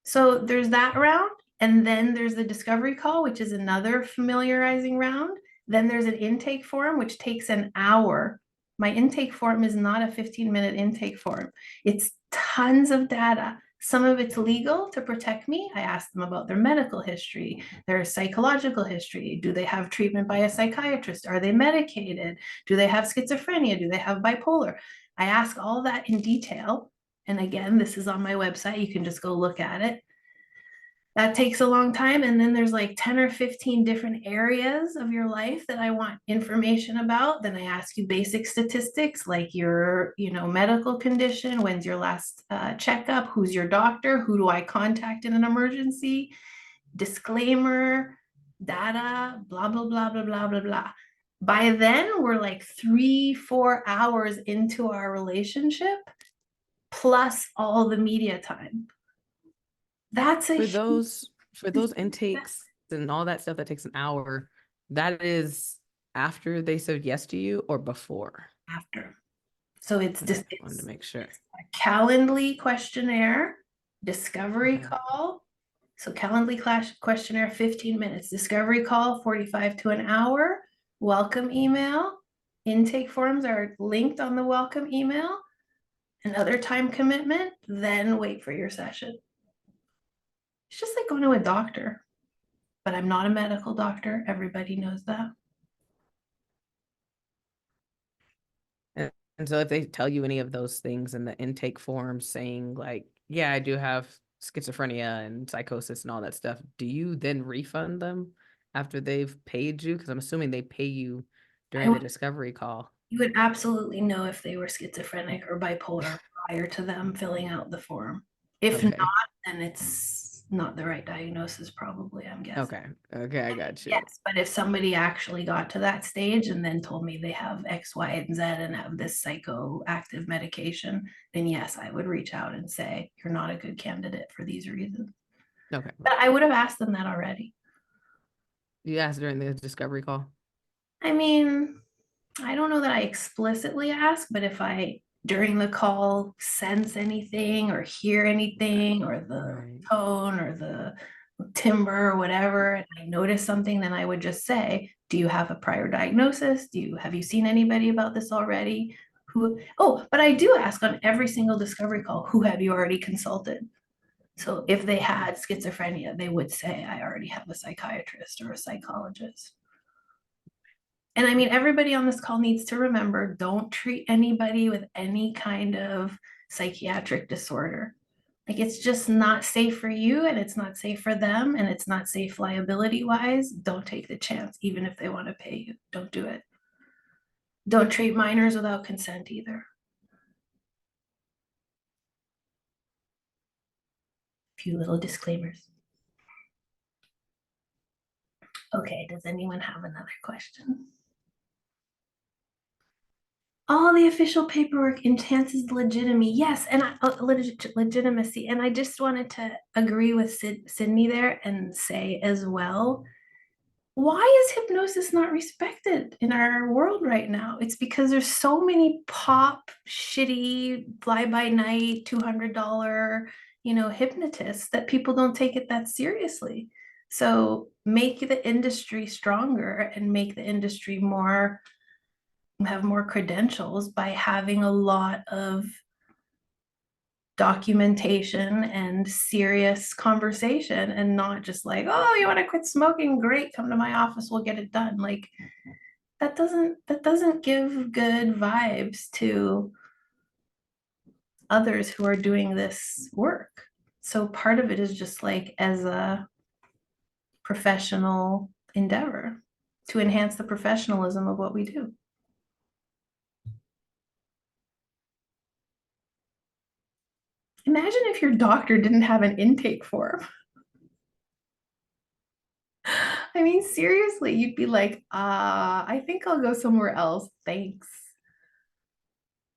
So there's that round. And then there's the discovery call, which is another familiarizing round. Then there's an intake form, which takes an hour. My intake form is not a 15-minute intake form. It's tons of data. Some of it's legal to protect me. I ask them about their medical history, their psychological history. Do they have treatment by a psychiatrist? Are they medicated? Do they have schizophrenia? Do they have bipolar? I ask all that in detail. And again, this is on my website. You can just go look at it. That takes a long time. And then there's like 10 or 15 different areas of your life that I want information about. Then I ask you basic statistics like your, medical condition, when's your last checkup, who's your doctor, who do I contact in an emergency, disclaimer, data, blah, blah, blah, blah, blah, blah, blah. By then, we're like 3-4 hours into our relationship, plus all the media time. That's for those intakes and all that stuff that takes an hour, that is after they said yes to you or before? After. So it's Okay, just wanted to make sure. a Calendly questionnaire, discovery Okay. call. So Calendly questionnaire, 15 minutes, discovery call, 45 to an hour, welcome email. Intake forms are linked on the welcome email. Another time commitment, then wait for your session. It's just like going to a doctor, but I'm not a medical doctor. Everybody knows that. And so if they tell you any of those things in the intake form saying like, yeah, I do have schizophrenia and psychosis and all that stuff, do you then refund them after they've paid you? Because I'm assuming they pay you during the discovery call. You would absolutely know if they were schizophrenic or bipolar prior to them filling out the form. If not, Okay. then it's not the right diagnosis, probably, I'm guessing. Okay. Okay, I got you. Yes, but if somebody actually got to that stage and then told me they have X, Y, and Z and have this psychoactive medication, then yes, I would reach out and say, you're not a good candidate for these reasons. Okay. But I would have asked them that already. You asked during the discovery call? I mean, I don't know that I explicitly ask, but if I during the call sense anything or hear anything or the Right. tone or the timbre or whatever, and I notice something, then I would just say, do you have a prior diagnosis? Have you seen anybody about this already? But I do ask on every single discovery call, who have you already consulted? So if they had schizophrenia, they would say, I already have a psychiatrist or a psychologist. And I mean, everybody on this call needs to remember, don't treat anybody with any kind of psychiatric disorder. Like, it's just not safe for you, and it's not safe for them, and it's not safe liability wise. Don't take the chance, even if they want to pay you. Don't do it. Don't treat minors without consent either. A few little disclaimers. Okay, does anyone have another question? All the official paperwork enhances legitimacy. Yes, and legitimacy. And I just wanted to agree with Sydney there and say as well, why is hypnosis not respected in our world right now? It's because there's so many pop, shitty, fly-by-night, $200, hypnotists that people don't take it that seriously. So make the industry stronger and make the industry have more credentials by having a lot of documentation and serious conversation, and not just like, oh, you want to quit smoking? Great, come to my office, we'll get it done. Like, that doesn't give good vibes to others who are doing this work. So part of it is just like as a professional endeavor to enhance the professionalism of what we do. Imagine if your doctor didn't have an intake form. I mean, seriously, you'd be like, I think I'll go somewhere else. Thanks.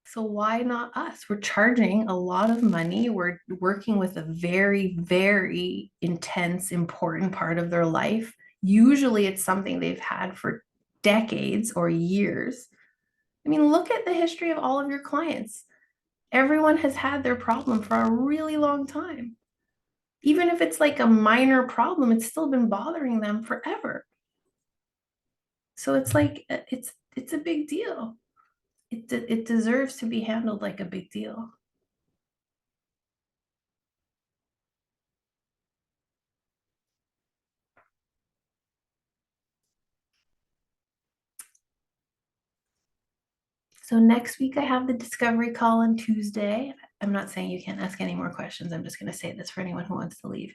So why not us? We're charging a lot of money. We're working with a very, very intense, important part of their life. Usually it's something they've had for decades or years. I mean, look at the history of all of your clients. Everyone has had their problem for a really long time. Even if it's like a minor problem, it's still been bothering them forever. So it's like, it's a big deal. It deserves to be handled like a big deal. So next week I have the discovery call on Tuesday. I'm not saying you can't ask any more questions. I'm just going to say this for anyone who wants to leave.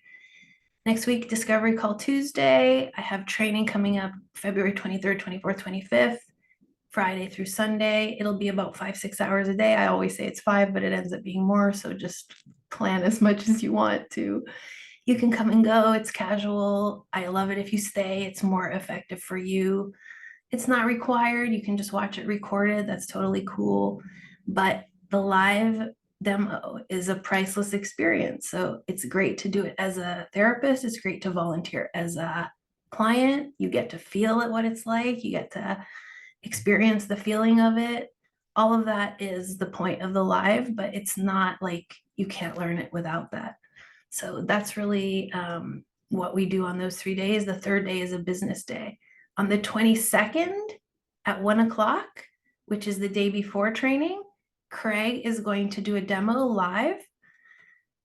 Next week, discovery call Tuesday. I have training coming up February 23rd, 24th, 25th, Friday through Sunday. It'll be about 5-6 hours a day. I always say it's 5, but it ends up being more. So just plan as much as you want to. You can come and go. It's casual. I love it if you stay. It's more effective for you. It's not required. You can just watch it recorded. That's totally cool. But the live demo is a priceless experience. So it's great to do it as a therapist. It's great to volunteer as a client. You get to feel it, what it's like. You get to experience the feeling of it. All of that is the point of the live, but it's not like you can't learn it without that. So that's really what we do on those 3 days. The third day is a business day. On the 22nd at 1 o'clock, which is the day before training, Craig is going to do a demo live.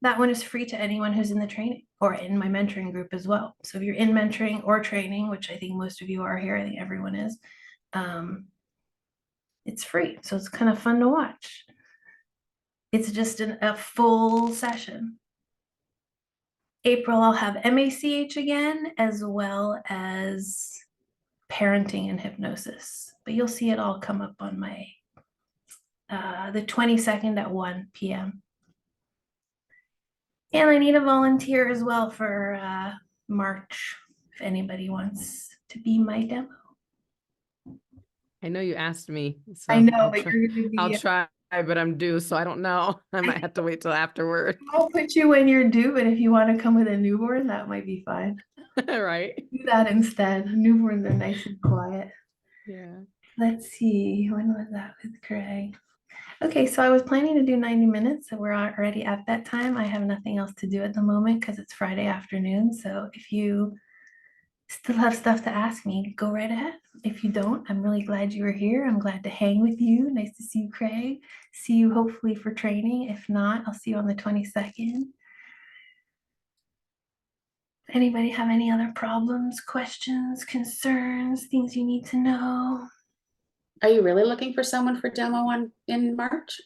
That one is free to anyone who's in the training or in my mentoring group as well. So if you're in mentoring or training, which I think most of you are here, I think everyone is, it's free. So it's kind of fun to watch. It's just a full session. April, I'll have MACH again, as well as parenting and hypnosis. But you'll see it all come up on my, the 22nd at 1 p.m. And I need a volunteer as well for March, if anybody wants to be my demo. I know you asked me, so I know, I'll but try, you're gonna be. I'll try, but I'm due, so I don't know. I might have to wait till afterward. I'll put you when you're due, but if you want to come with a newborn, that might be fine. Right? Do that instead. Newborns are nice and quiet. Yeah. Let's see, when was that with Craig? Okay, so I was planning to do 90 minutes, so we're already at that time. I have nothing else to do at the moment because it's Friday afternoon. So if you still have stuff to ask me, go right ahead. If you don't, I'm really glad you were here. I'm glad to hang with you. Nice to see you, Craig. See you hopefully for training. If not, I'll see you on the 22nd. Anybody have any other problems, questions, concerns, things you need to know? Are you really looking for someone for demo in March?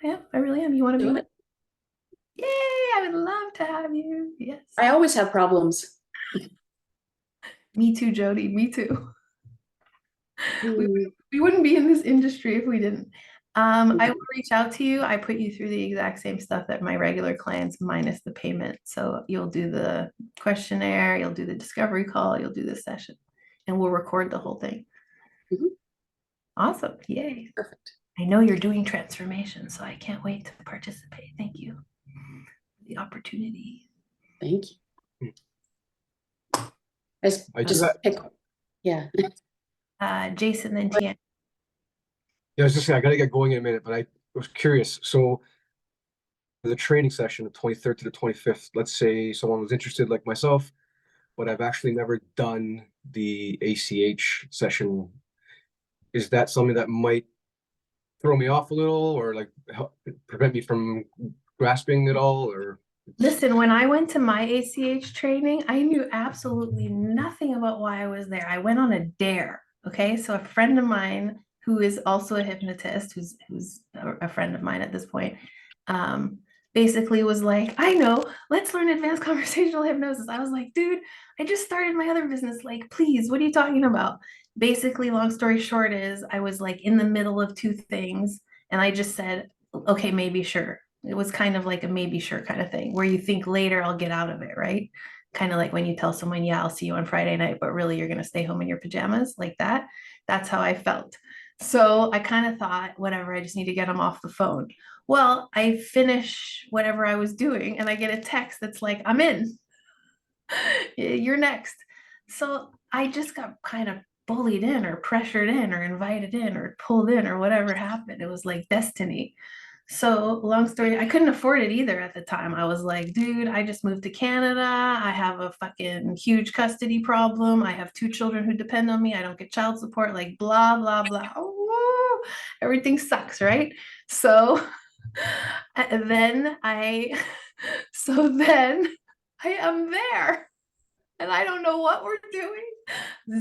Yeah, I really am. You want to Do be? it. Yay, I would love to have you. Yes. I always have problems. Me too, Jody. Me too. Hmm. We wouldn't be in this industry if we didn't. I will reach out to you. I put you through the exact same stuff that my regular clients minus the payment. So you'll do the questionnaire, you'll do the discovery call, you'll do the session, and we'll record the whole thing. Mhm. Awesome. Yay. Perfect. I know you're doing transformation, so I can't wait to participate. Thank you for the opportunity. Thank you. I Just do pick. Yeah. Jason and Tian. Yeah, I was just saying, I gotta get going in a minute, but I was curious. So the training session, the 23rd to the 25th, let's say someone was interested like myself, but I've actually never done the ACH session. Is that something that might throw me off a little or like help prevent me from grasping it all or? Listen, when I went to my ACH training, I knew absolutely nothing about why I was there. I went on a dare. Okay. So a friend of mine who is also a hypnotist, who's a friend of mine at this point, basically was like, I know, let's learn advanced conversational hypnosis. I was like, dude, I just started my other business. Like, please, what are you talking about? Basically, long story short is I was like in the middle of two things. And I just said, okay, maybe, sure. It was kind of like a maybe sure kind of thing where you think later I'll get out of it, right? Kind of like when you tell someone, yeah, I'll see you on Friday night, but really you're going to stay home in your pajamas like that. That's how I felt. So I kind of thought, whatever, I just need to get them off the phone. Well, I finish whatever I was doing and I get a text that's like, I'm in. You're next. So I just got kind of bullied in or pressured in or invited in or pulled in or whatever happened. It was like destiny. So long story, I couldn't afford it either at the time. I was like, dude, I just moved to Canada. I have a fucking huge custody problem. I have 2 children who depend on me. I don't get child support, like blah, blah, blah. Oh, everything sucks, right? So then so then I am there and I don't know what we're doing.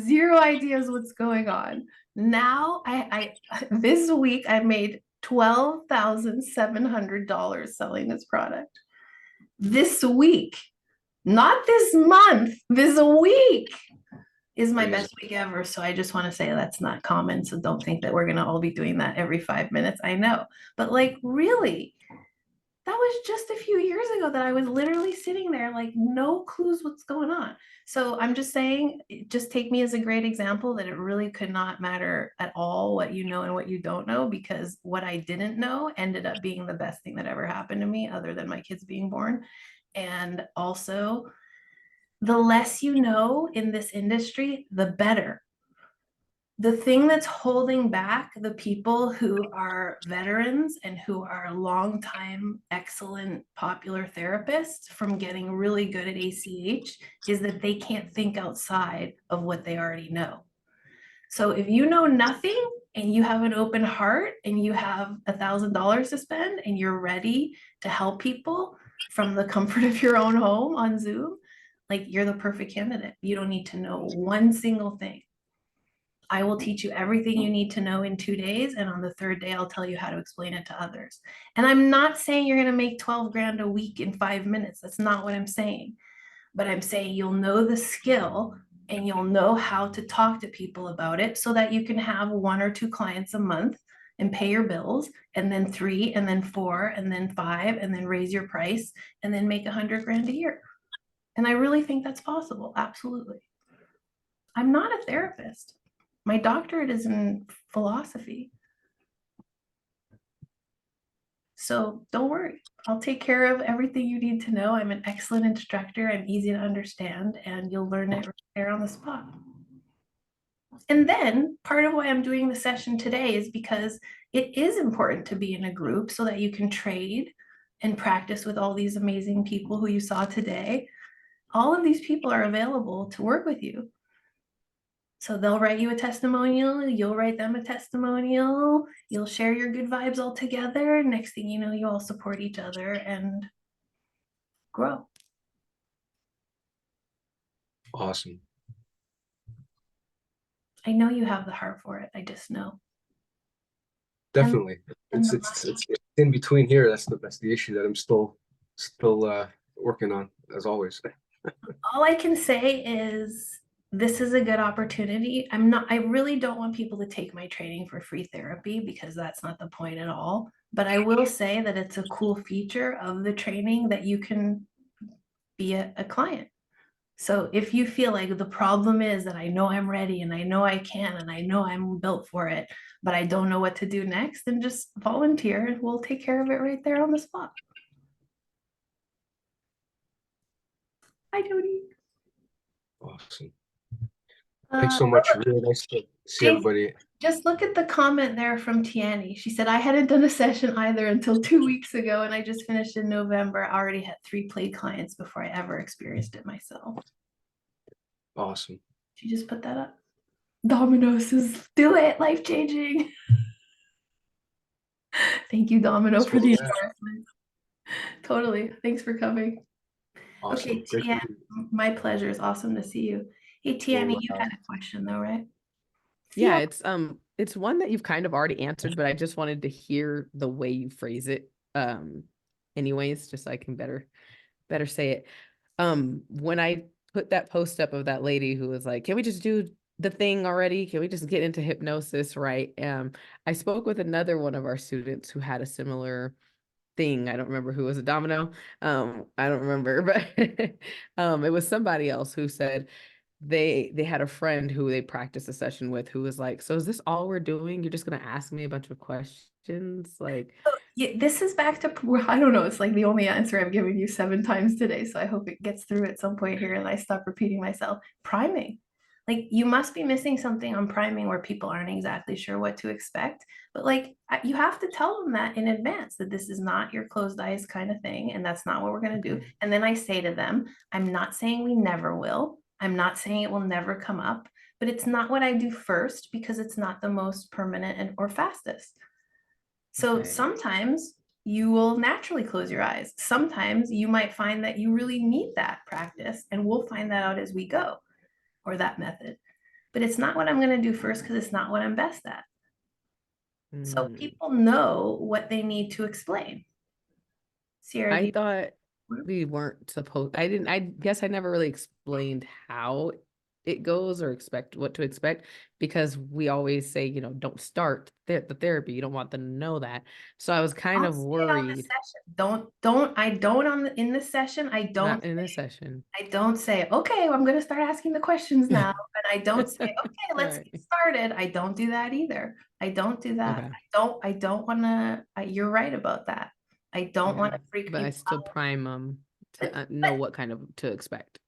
Zero ideas what's going on. Now I this week I made $12,700 selling this product. This week, not this month, this week is my best week ever. So I just want to say that's not common. So don't think that we're going to all be doing that every 5 minutes. I know, but like really, that was just a few years ago that I was literally sitting there like no clues what's going on. So I'm just saying, just take me as a great example that it really could not matter at all what you know and what you don't know, because what I didn't know ended up being the best thing that ever happened to me other than my kids being born. And also The less you know in this industry, the better. The thing that's holding back the people who are veterans and who are longtime excellent popular therapists from getting really good at ACH is that they can't think outside of what they already know. So if you know nothing and you have an open heart and you have $1,000 to spend and you're ready to help people from the comfort of your own home on Zoom, like, you're the perfect candidate. You don't need to know one single thing. I will teach you everything you need to know in 2 days. And on the third day, I'll tell you how to explain it to others. And I'm not saying you're going to make 12 grand a week in 5 minutes. That's not what I'm saying. But I'm saying you'll know the skill and you'll know how to talk to people about it so that you can have 1 or 2 clients a month and pay your bills, and then 3, and then 4, and then 5, and then raise your price, and then make 100 grand a year. And I really think that's possible. Absolutely. I'm not a therapist. My doctorate is in philosophy. So don't worry. I'll take care of everything you need to know. I'm an excellent instructor. I'm easy to understand, and you'll learn it right there on the spot. And then part of why I'm doing the session today is because it is important to be in a group so that you can trade and practice with all these amazing people who you saw today. All of these people are available to work with you. So they'll write you a testimonial, you'll write them a testimonial, you'll share your good vibes all together. Next thing you know, you all support each other and grow. Awesome. I know you have the heart for it. I just know. Definitely. and It's in between here. That's the issue that I'm still working on, as always. All I can say is this is a good opportunity. I really don't want people to take my training for free therapy, because that's not the point at all. But I will say that it's a cool feature of the training that you can be a client. So if you feel like the problem is that I know I'm ready and I know I can and I know I'm built for it, but I don't know what to do next, then just volunteer and we'll take care of it right there on the spot. Hi, Jody. Awesome. Thanks so much. Really nice to see everybody. Just look at the comment there from Tiani. She said, I hadn't done a session either until 2 weeks ago, and I just finished in November. I already had 3 played clients before I ever experienced it myself. Awesome. She just put that up. Domino says, do it, life-changing. Thank you, Domino, for the endorsement. Totally. Thanks for coming. Awesome. Okay, Tiani, my pleasure. It's awesome to see you. Hey, Tiani, you had a question though, right? Yeah, it's one that you've kind of already answered, but I just wanted to hear the way you phrase it. Anyways, just so I can better say it. When I put that post up of that lady who was like, can we just do the thing already? Can we just get into hypnosis? Right. I spoke with another one of our students who had a similar thing. I don't remember who was a domino. I don't remember, but it was somebody else who said they had a friend who they practiced a session with who was like, so is this all we're doing? You're just gonna ask me a bunch of questions? Like, yeah, this is back to, I don't know, it's like the only answer I've given you 7 times today, so I hope it gets through at some point here and I stop repeating myself. Priming. Like, you must be missing something on priming where people aren't exactly sure what to expect. But like, you have to tell them that in advance, that this is not your closed eyes kind of thing, and that's not what we're going to do. And then I say to them, I'm not saying we never will. I'm not saying it will never come up, but it's not what I do first because it's not the most permanent and or fastest. So sometimes you will naturally close your eyes. Sometimes you might find that you really need that practice, and we'll find that out as we go, or that method. But it's not what I'm going to do first because it's not what I'm best at. So people know what they need to explain. Sierra, I thought we weren't supposed, I guess I never really explained how it goes or what to expect, because we always say, don't start the therapy. You don't want them to know that. So I was kind of worried. In the session, I don't. Not in this session. I don't say, okay, well, I'm going to start asking the questions now. And I don't say, okay, let's get started. I don't do that either. I don't do that. Okay. I don't want to, you're right about that. I don't want to freak people out. But I still prime them to know what kind of to expect.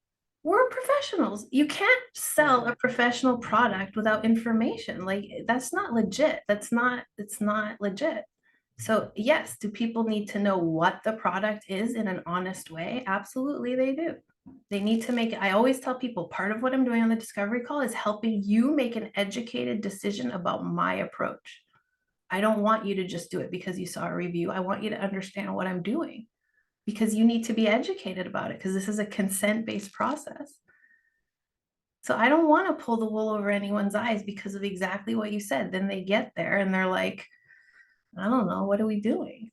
We're professionals. You can't sell a professional product without information. Like that's not legit. It's not legit. So yes, do people need to know what the product is in an honest way? Absolutely, they do. They need to make it. I always tell people part of what I'm doing on the discovery call is helping you make an educated decision about my approach. I don't want you to just do it because you saw a review. I want you to understand what I'm doing because you need to be educated about it because this is a consent-based process. So I don't want to pull the wool over anyone's eyes because of exactly what you said. Then they get there and they're like, I don't know, what are we doing?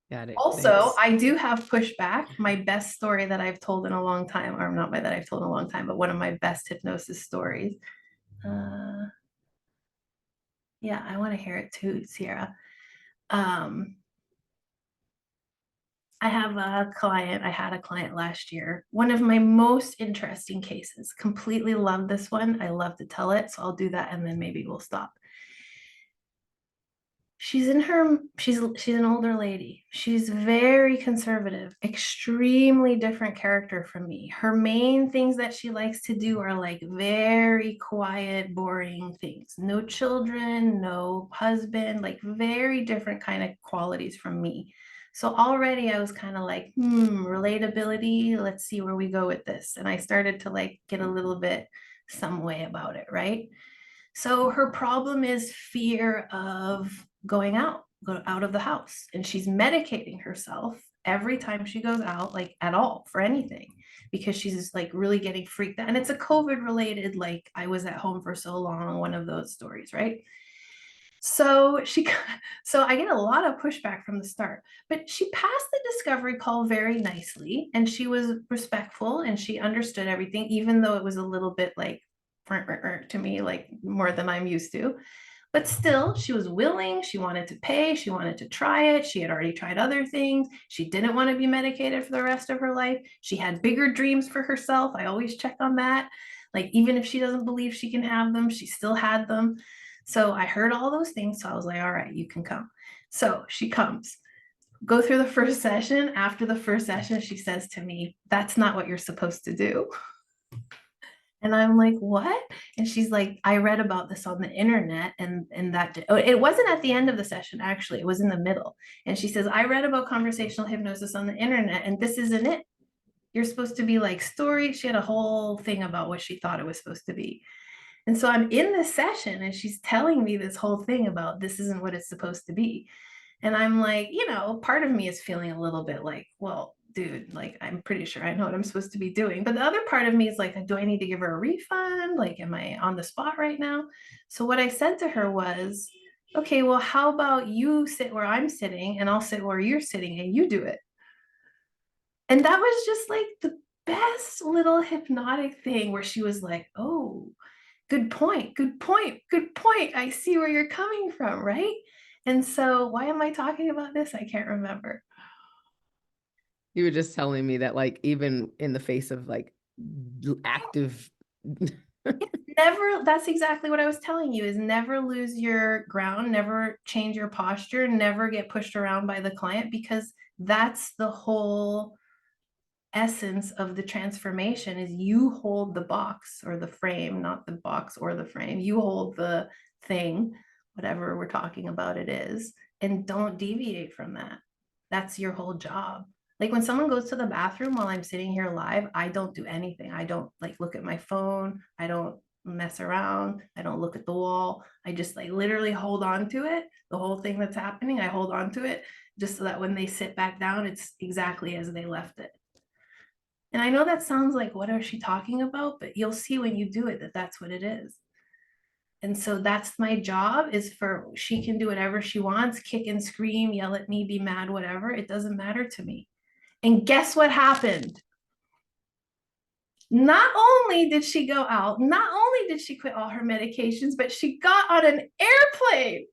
Got it. Also, Thanks. I do have pushback. My best story that I've told in a long time, or not my that I've told in a long time, but one of my best hypnosis stories. Yeah, I want to hear it too, Sierra. I had a client last year, one of my most interesting cases. Completely love this one. I love to tell it, so I'll do that and then maybe we'll stop. She's an older lady. She's very conservative, extremely different character from me. Her main things that she likes to do are like very quiet, boring things. No children, no husband, like very different kind of qualities from me. So already I was kind of like, relatability, let's see where we go with this. And I started to like get a little bit some way about it, right? So her problem is fear of go out of the house. And she's medicating herself every time she goes out, like at all for anything, because she's just like really getting freaked out. And it's a COVID related, like I was at home for so long, one of those stories, right? So so I get a lot of pushback from the start, but she passed the discovery call very nicely and she was respectful and she understood everything, even though it was a little bit like to me, like more than I'm used to. But still, she was willing. She wanted to pay. She wanted to try it. She had already tried other things. She didn't want to be medicated for the rest of her life. She had bigger dreams for herself. I always check on that. Like, even if she doesn't believe she can have them, she still had them. So I heard all those things. So I was like, all right, you can come. So she comes. Go through the first session. After the first session, she says to me, that's not what you're supposed to do. And I'm like, what? And she's like, I read about this on the internet and that it wasn't at the end of the session, actually, it was in the middle. And she says, I read about conversational hypnosis on the internet and this isn't it. You're supposed to be like story. She had a whole thing about what she thought it was supposed to be. And so I'm in this session and she's telling me this whole thing about this isn't what it's supposed to be. And I'm like, part of me is feeling a little bit like, well, dude, like, I'm pretty sure I know what I'm supposed to be doing. But the other part of me is like, do I need to give her a refund? Like, am I on the spot right now? So what I said to her was, okay, well, how about you sit where I'm sitting and I'll sit where you're sitting and you do it. And that was just like the best little hypnotic thing where she was like, oh, good point, good point, good point. I see where you're coming from, right? And so why am I talking about this? I can't remember. You were just telling me that, like, even in the face of like active Never, that's exactly what I was telling you, is never lose your ground, never change your posture, never get pushed around by the client, because that's the whole essence of the transformation is you hold the box or the frame, not the box or the frame. You hold the thing, whatever we're talking about it is, and don't deviate from that. That's your whole job. Like when someone goes to the bathroom while I'm sitting here live, I don't do anything. I don't like look at my phone. I don't mess around. I don't look at the wall. I just like literally hold on to it. The whole thing that's happening, I hold on to it just so that when they sit back down, it's exactly as they left it. And I know that sounds like, what is she talking about? But you'll see when you do it that that's what it is. And so that's my job, is for, she can do whatever she wants, kick and scream, yell at me, be mad, whatever. It doesn't matter to me. And guess what happened? Not only did she go out, not only did she quit all her medications, but she got on an airplane.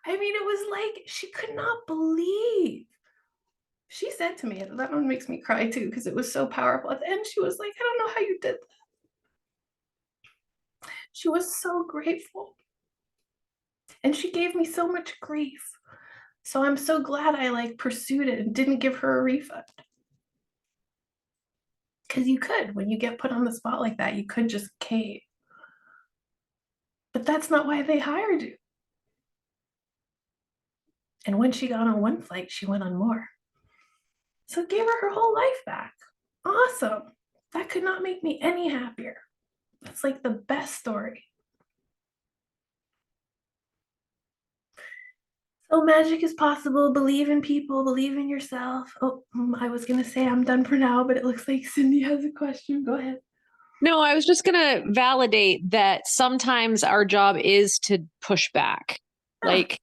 I mean, it was like she could not believe. She said to me, that one makes me cry too, because it was so powerful. At the end, she was like, I don't know how you did that. She was so grateful. And she gave me so much grief. So I'm so glad I like pursued it and didn't give her a refund. Because you could, when you get put on the spot like that, you could just cave. But that's not why they hired you. And when she got on one flight, she went on more. So it gave her whole life back. Awesome. That could not make me any happier. That's like the best story. So magic is possible. Believe in people, believe in yourself. Oh, I was going to say I'm done for now, but it looks like Cindy has a question. Go ahead. No, I was just going to validate that sometimes our job is to push back. Like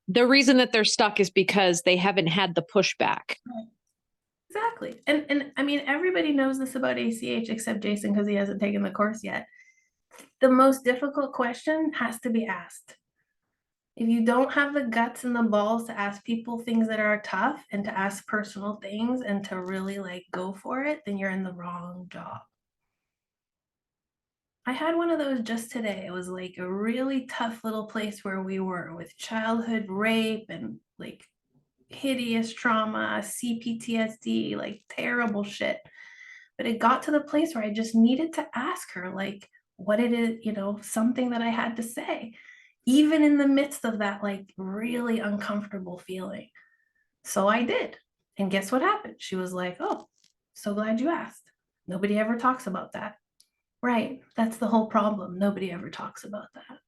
the reason that they're stuck is because they haven't had the pushback. Exactly. And I mean, everybody knows this about ACH except Jason because he hasn't taken the course yet. The most difficult question has to be asked. If you don't have the guts and the balls to ask people things that are tough and to ask personal things and to really like go for it, then you're in the wrong job. I had one of those just today. It was like a really tough little place where we were with childhood rape and like hideous trauma, CPTSD, like terrible shit. But it got to the place where I just needed to ask her, like, what it is, you know, something that I had to say, even in the midst of that, like, really uncomfortable feeling. So I did. And guess what happened? She was like, oh, so glad you asked. Nobody ever talks about that. Right. That's the whole problem. Nobody ever talks about that.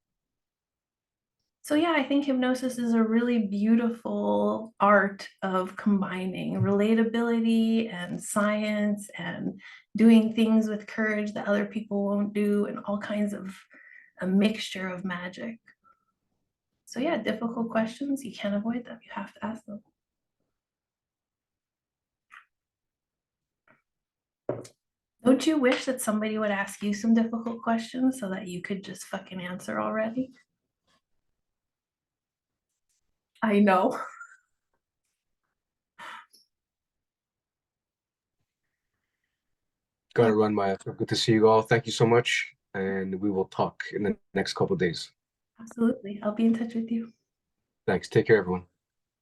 So yeah, I think hypnosis is a really beautiful art of combining relatability and science and doing things with courage that other people won't do and all kinds of a mixture of magic. So yeah, difficult questions, you can't avoid them. You have to ask them. Don't you wish that somebody would ask you some difficult questions so that you could just fucking answer already? I know. Gotta run, Maya. Good to see you all. Thank you so much. And we will talk in the next couple of days. Absolutely. I'll be in touch with you. Thanks. Take care, everyone.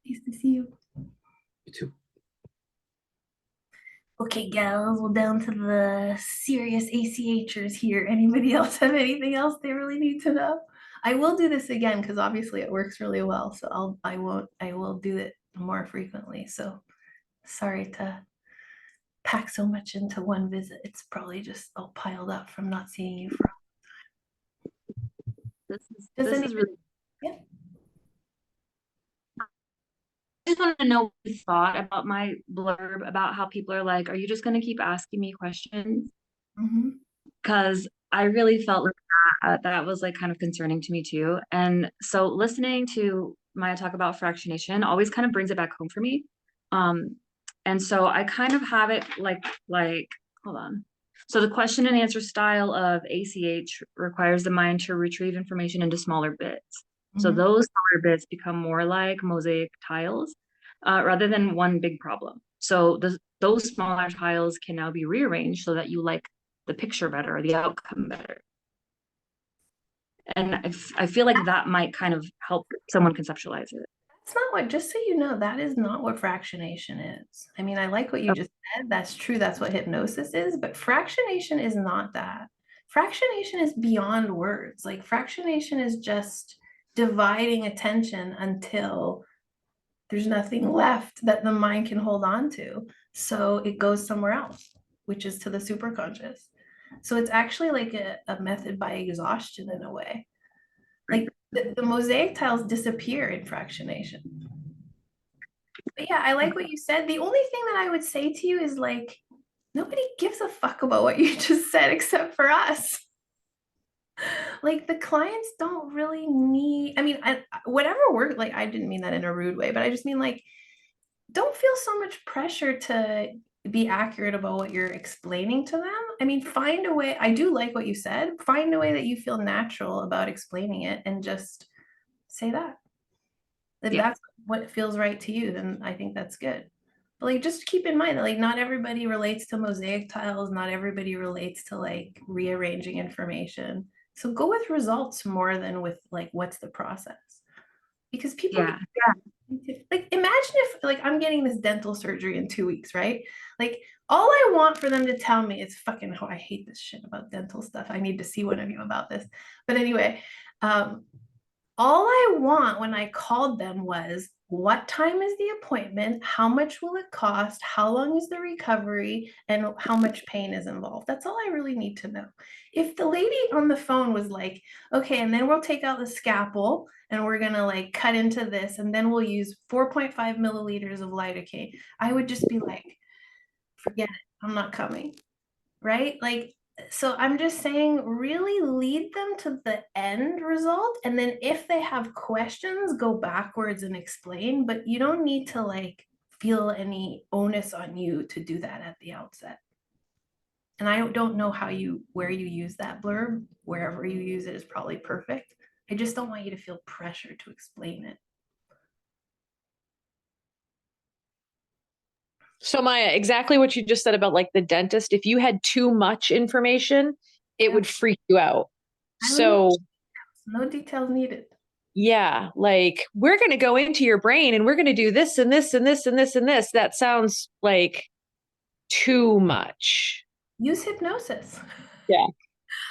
Nice to see you. You too. Okay, gals, we're down to the serious ACHers here. Anybody else have anything else they really need to know? I will do this again because obviously it works really well. So I will do it more frequently. So sorry to pack so much into one visit. It's probably just all piled up from not seeing you for This Does is really. Yeah. I just want to know what you thought about my blurb about how people are like, are you just going to keep asking me questions? Because I really felt like that was like kind of concerning to me too. And so listening to Maya talk about fractionation always kind of brings it back home for me. And so I kind of have it like, hold on. So the question and answer style of ACH requires the mind to retrieve information into smaller bits. So those smaller bits become more like mosaic tiles rather than one big problem. So those smaller tiles can now be rearranged so that you like the picture better or the outcome better. And I feel like that might kind of help someone conceptualize it. That's not what, just so you know, that is not what fractionation is. I mean, I like what you just said. That's true. That's what hypnosis is, but fractionation is not that. Fractionation is beyond words. Like fractionation is just dividing attention until there's nothing left that the mind can hold on to. So it goes somewhere else, which is to the superconscious. So it's actually like a method by exhaustion in a way. Like the mosaic tiles disappear in fractionation. But yeah, I like what you said. The only thing that I would say to you is like, nobody gives a fuck about what you just said except for us. Like the clients don't really need, I mean, whatever work, like I didn't mean that in a rude way, but I just mean like, don't feel so much pressure to be accurate about what you're explaining to them. I mean, find a way. I do like what you said. Find a way that you feel natural about explaining it and just say that. If that's what feels right to you, then I think that's good. But like, just keep in mind that like not everybody relates to mosaic tiles. Not everybody relates to like rearranging information. So go with results more than with like, what's the process? Because people Like, imagine if like I'm getting this dental surgery in 2 weeks, right? Like, all I want for them to tell me is fucking, oh, I hate this shit about dental stuff. I need to see one of you about this. But anyway, all I want when I called them was, what time is the appointment? How much will it cost? How long is the recovery? And how much pain is involved? That's all I really need to know. If the lady on the phone was like, okay, and then we'll take out the scalpel and we're gonna like cut into this, and then we'll use 4.5 milliliters of lidocaine, I would just be like, forget it, I'm not coming, right? Like, so I'm just saying, really lead them to the end result. And then if they have questions, go backwards and explain, but you don't need to like feel any onus on you to do that at the outset. And I don't know where you use that blurb. Wherever you use it is probably perfect. I just don't want you to feel pressure to explain it. So Maya, exactly what you just said about like the dentist, if you had too much information, it would freak you out. So no details needed. yeah, like we're going to go into your brain and we're going to do this and this and this and this and this. That sounds like too much. Use hypnosis. Yeah.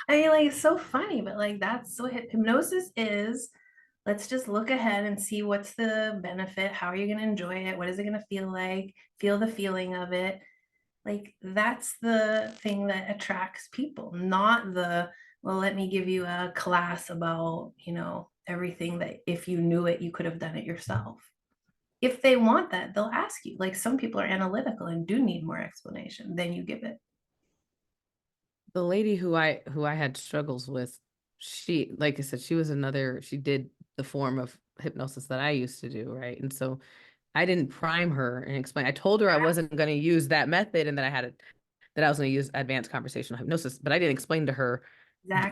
I mean, like, it's so funny, but like, that's what hypnosis is. Let's just look ahead and see what's the benefit. How are you going to enjoy it? What is it going to feel like? Feel the feeling of it. Like, that's the thing that attracts people, not the, well, let me give you a class about, everything that if you knew it, you could have done it yourself. If they want that, they'll ask you. Like, some people are analytical and do need more explanation than you give it. The lady who I had struggles with, she, like I said, she did the form of hypnosis that I used to do, right? And so I didn't prime her and explain. I told her I wasn't going to use that method and that I was going to use advanced conversational hypnosis, but I didn't explain to her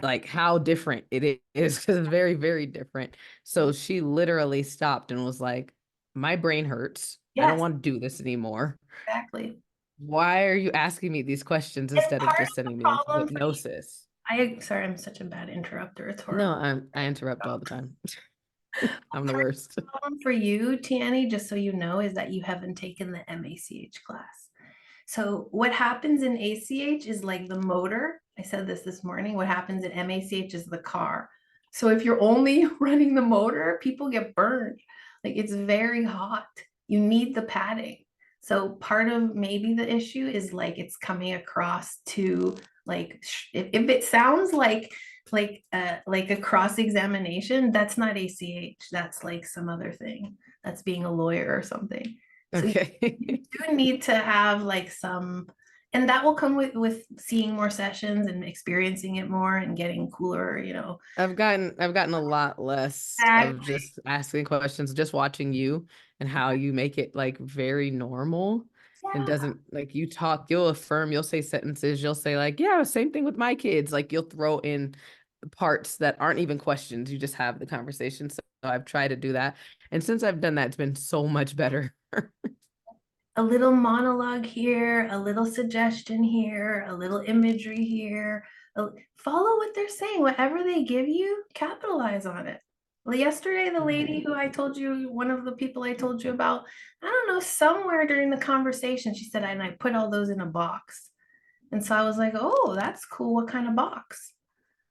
like how different it is, because it's very, very different. So she literally stopped and was like, my brain hurts. I don't want to do this anymore. Exactly. Why are you asking me these questions instead of just sending me into hypnosis? Sorry, I'm such a bad interrupter. It's No, horrible. I interrupt all the time. I'm the worst. The problem for you, Tiani, just so you know, is that you haven't taken the MACH class. So what happens in ACH is like the motor. I said this morning. What happens in MACH is the car. So if you're only running the motor, people get burned. Like, it's very hot. You need the padding. So part of maybe the issue is like it's coming across to like, if it sounds like a cross-examination, that's not ACH. That's like some other thing. That's being a lawyer or something. So Okay. you do need to have like some, and that will come with seeing more sessions and experiencing it more and getting cooler, I've gotten a lot less of just asking questions, just watching you and how you make it like very normal. And doesn't, like, you talk, you'll affirm, you'll say sentences, you'll say like, yeah, same thing with my kids. Like, you'll throw in parts that aren't even questions. You just have the conversation. So I've tried to do that. And since I've done that, it's been so much better. A little monologue here, a little suggestion here, a little imagery here. Follow what they're saying. Whatever they give you, capitalize on it. Well, yesterday, the lady who I told you, one of the people I told you about, I don't know, somewhere during the conversation, she said, and I put all those in a box. And so I was like, oh, that's cool. What kind of box?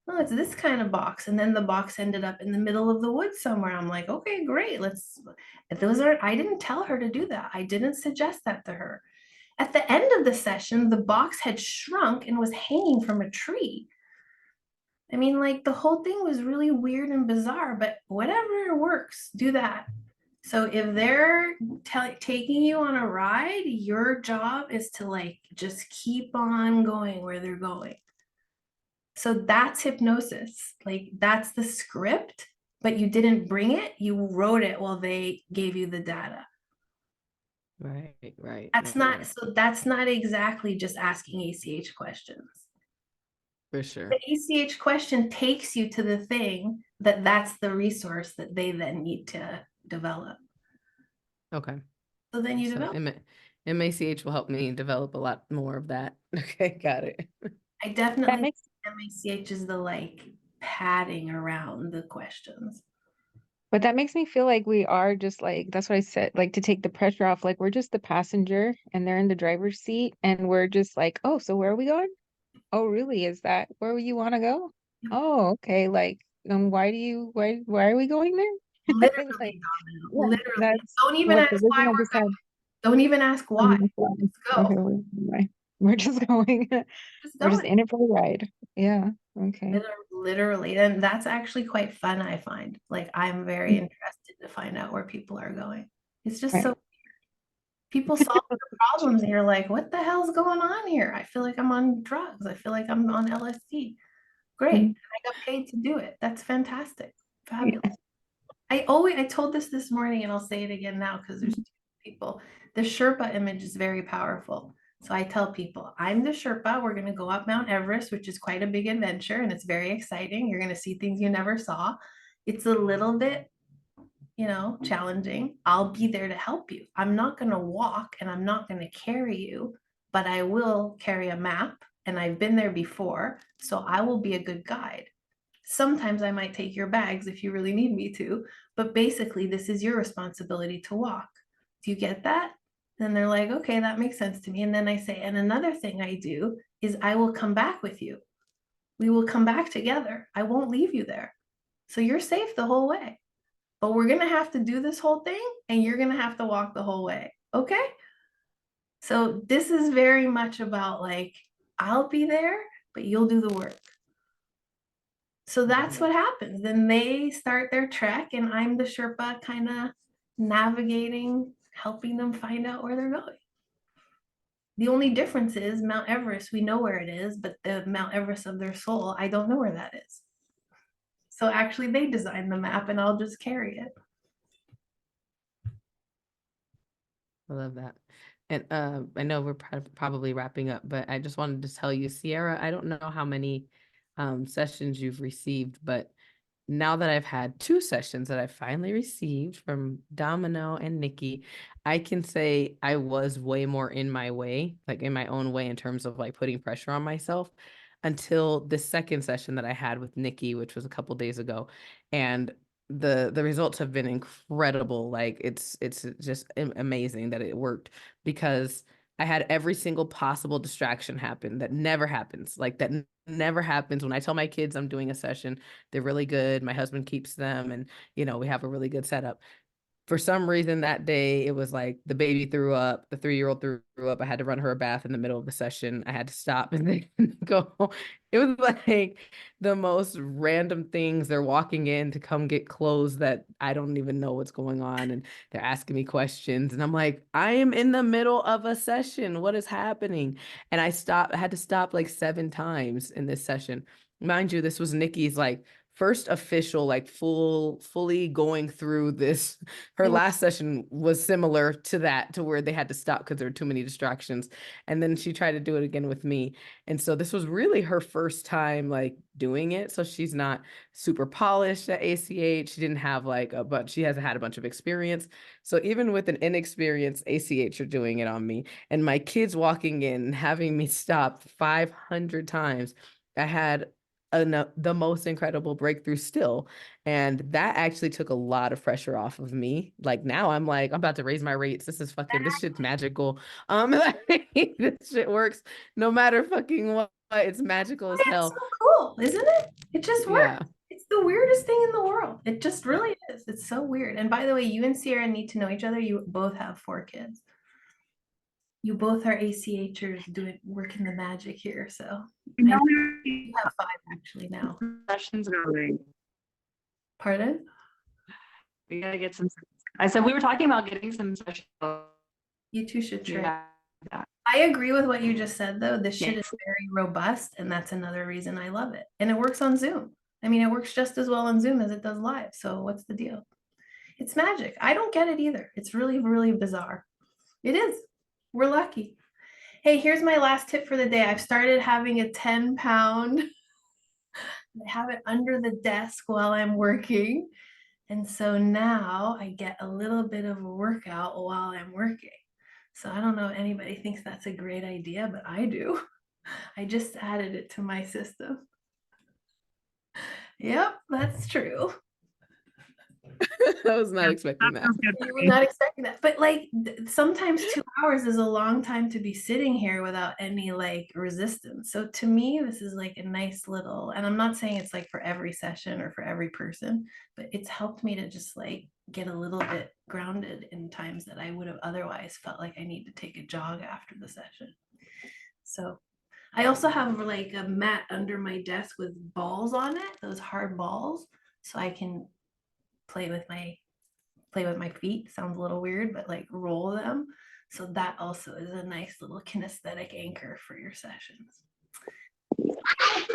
Oh, it's this kind of box. And then the box ended up in the middle of the woods somewhere. I'm like, okay, great. I didn't tell her to do that. I didn't suggest that to her. At the end of the session, the box had shrunk and was hanging from a tree. I mean, like, the whole thing was really weird and bizarre, but whatever works, do that. So if they're taking you on a ride, your job is to like just keep on going where they're going. So that's hypnosis. Like, that's the script, but you didn't bring it. You wrote it while they gave you the data. Right. That's not exactly just asking ACH questions. For sure. The ACH question takes you to the thing that's the resource that they then need to develop. Okay. So then you develop. MACH will help me develop a lot more of that. Okay, got it. I definitely think MACH is the like padding around the questions. But that makes me feel like we are just like, that's what I said, like to take the pressure off, like we're just the passenger and they're in the driver's seat and we're just like, oh, so where are we going? Oh, really? Is that where you want to go? Oh, okay. Like, why are we going there? Like, Literally, Domino. yeah, Literally. that's Don't even what ask the why vision I we're just had. going. Don't even ask why. Just Okay, go. we're just going. Just We're just going. in it for the ride. Yeah. Okay. Literally. And that's actually quite fun, I find. Like, I'm very interested to find out where people are going. It's just so Right. people solve their problems and you're like, what the hell's going on here? I feel like I'm on drugs. I feel like I'm on LSD. Great. Mhm. I got paid to do it. That's fantastic. Yeah. Fabulous. I told this morning and I'll say it again now because there's two people. The Sherpa image is very powerful. So I tell people, I'm the Sherpa. We're going to go up Mount Everest, which is quite a big adventure and it's very exciting. You're going to see things you never saw. It's a little bit, challenging. I'll be there to help you. I'm not going to walk and I'm not going to carry you, but I will carry a map and I've been there before. So I will be a good guide. Sometimes I might take your bags if you really need me to, but basically this is your responsibility to walk. Do you get that? Then they're like, okay, that makes sense to me. And then I say, and another thing I do is I will come back with you. We will come back together. I won't leave you there. So you're safe the whole way. But we're going to have to do this whole thing and you're going to have to walk the whole way. Okay? So this is very much about like, I'll be there, but you'll do the work. So that's what happens. Then they start their trek and I'm the Sherpa kind of navigating, helping them find out where they're going. The only difference is Mount Everest, we know where it is, but the Mount Everest of their soul, I don't know where that is. So actually they design the map and I'll just carry it. I love that. And I know we're probably wrapping up, but I just wanted to tell you, Sierra, I don't know how many sessions you've received, but now that I've had 2 sessions that I finally received from Domino and Nikki, I can say I was way more in my way, like in my own way in terms of like putting pressure on myself until the second session that I had with Nikki, which was a couple days ago. And the results have been incredible. Like it's just amazing that it worked because I had every single possible distraction happen that never happens. Like that never happens. When I tell my kids I'm doing a session, they're really good. My husband keeps them and we have a really good setup. For some reason that day, it was like the baby threw up, the 3-year-old threw up. I had to run her a bath in the middle of the session. I had to stop and then go. It was like the most random things. They're walking in to come get clothes that I don't even know what's going on. And they're asking me questions. And I'm like, I am in the middle of a session. What is happening? And I had to stop like 7 times in this session. Mind you, this was Nikki's like first official, like fully going through this. Her last session was similar to that, to where they had to stop because there were too many distractions. And then she tried to do it again with me. And so this was really her first time like doing it. So she's not super polished at ACH. She didn't have like she hasn't had a bunch of experience. So even with an inexperienced ACH, are doing it on me. And my kids walking in, having me stop 500 times. I had the most incredible breakthrough still. And that actually took a lot of pressure off of me. Like now I'm like, I'm about to raise my rates. This shit's magical. This shit works no matter fucking what. It's magical as It's hell. so cool, isn't it? It just works. Yeah. It's the weirdest thing in the world. It just really is. It's so weird. And by the way, you and Sierra need to know each other. You both have 4 kids. You both are ACHers working the magic here. So you have 5 actually now. Sessions going. Pardon? We gotta get some. I said we were talking about getting some sessions. You two should try. Yeah. I agree with what you just said, though. This shit is very robust, and that's another reason I love it. And it works on Zoom. I mean, it works just as well on Zoom as it does live. So what's the deal? It's magic. I don't get it either. It's really, really bizarre. It is. We're lucky. Hey, here's my last tip for the day. I've started having a 10-pound. I have it under the desk while I'm working. And so now I get a little bit of a workout while I'm working. So I don't know if anybody thinks that's a great idea, but I do. I just added it to my system. Yep, that's true. I was not expecting that. sounds good You for were me. not expecting that. But like sometimes 2 hours is a long time to be sitting here without any like resistance. So to me, this is like a nice little, and I'm not saying it's like for every session or for every person, but it's helped me to just like get a little bit grounded in times that I would have otherwise felt like I need to take a jog after the session. So I also have like a mat under my desk with balls on it, those hard balls, so I can play with my feet. Sounds a little weird, but like roll them. So that also is a nice little kinesthetic anchor for your sessions. I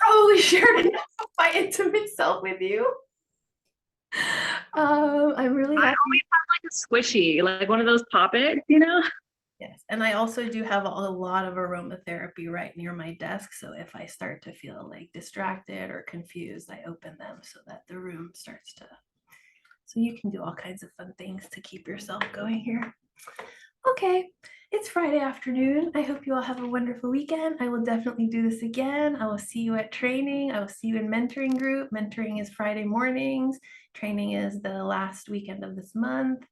probably shared enough of my intimate self with you. I'm really I happy. always have like a squishy, like one of those pop-its, you know? Yes, and I also do have a lot of aromatherapy right near my desk. So if I start to feel like distracted or confused, I open them so that the room starts to. So you can do all kinds of fun things to keep yourself going here. Okay, it's Friday afternoon. I hope you all have a wonderful weekend. I will definitely do this again. I will see you at training. I will see you in mentoring group. Mentoring is Friday mornings. Training is the last weekend of this month.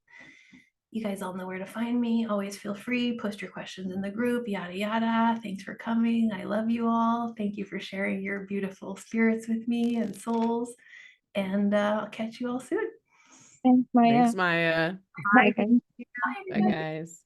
You guys all know where to find me. Always feel free. Post your questions in the group, yada, yada. Thanks for coming. I love you all. Thank you for sharing your beautiful spirits with me and souls. And I'll catch you all soon. Thanks, Maya. Thanks, Maya. Bye. Bye. Bye, guys.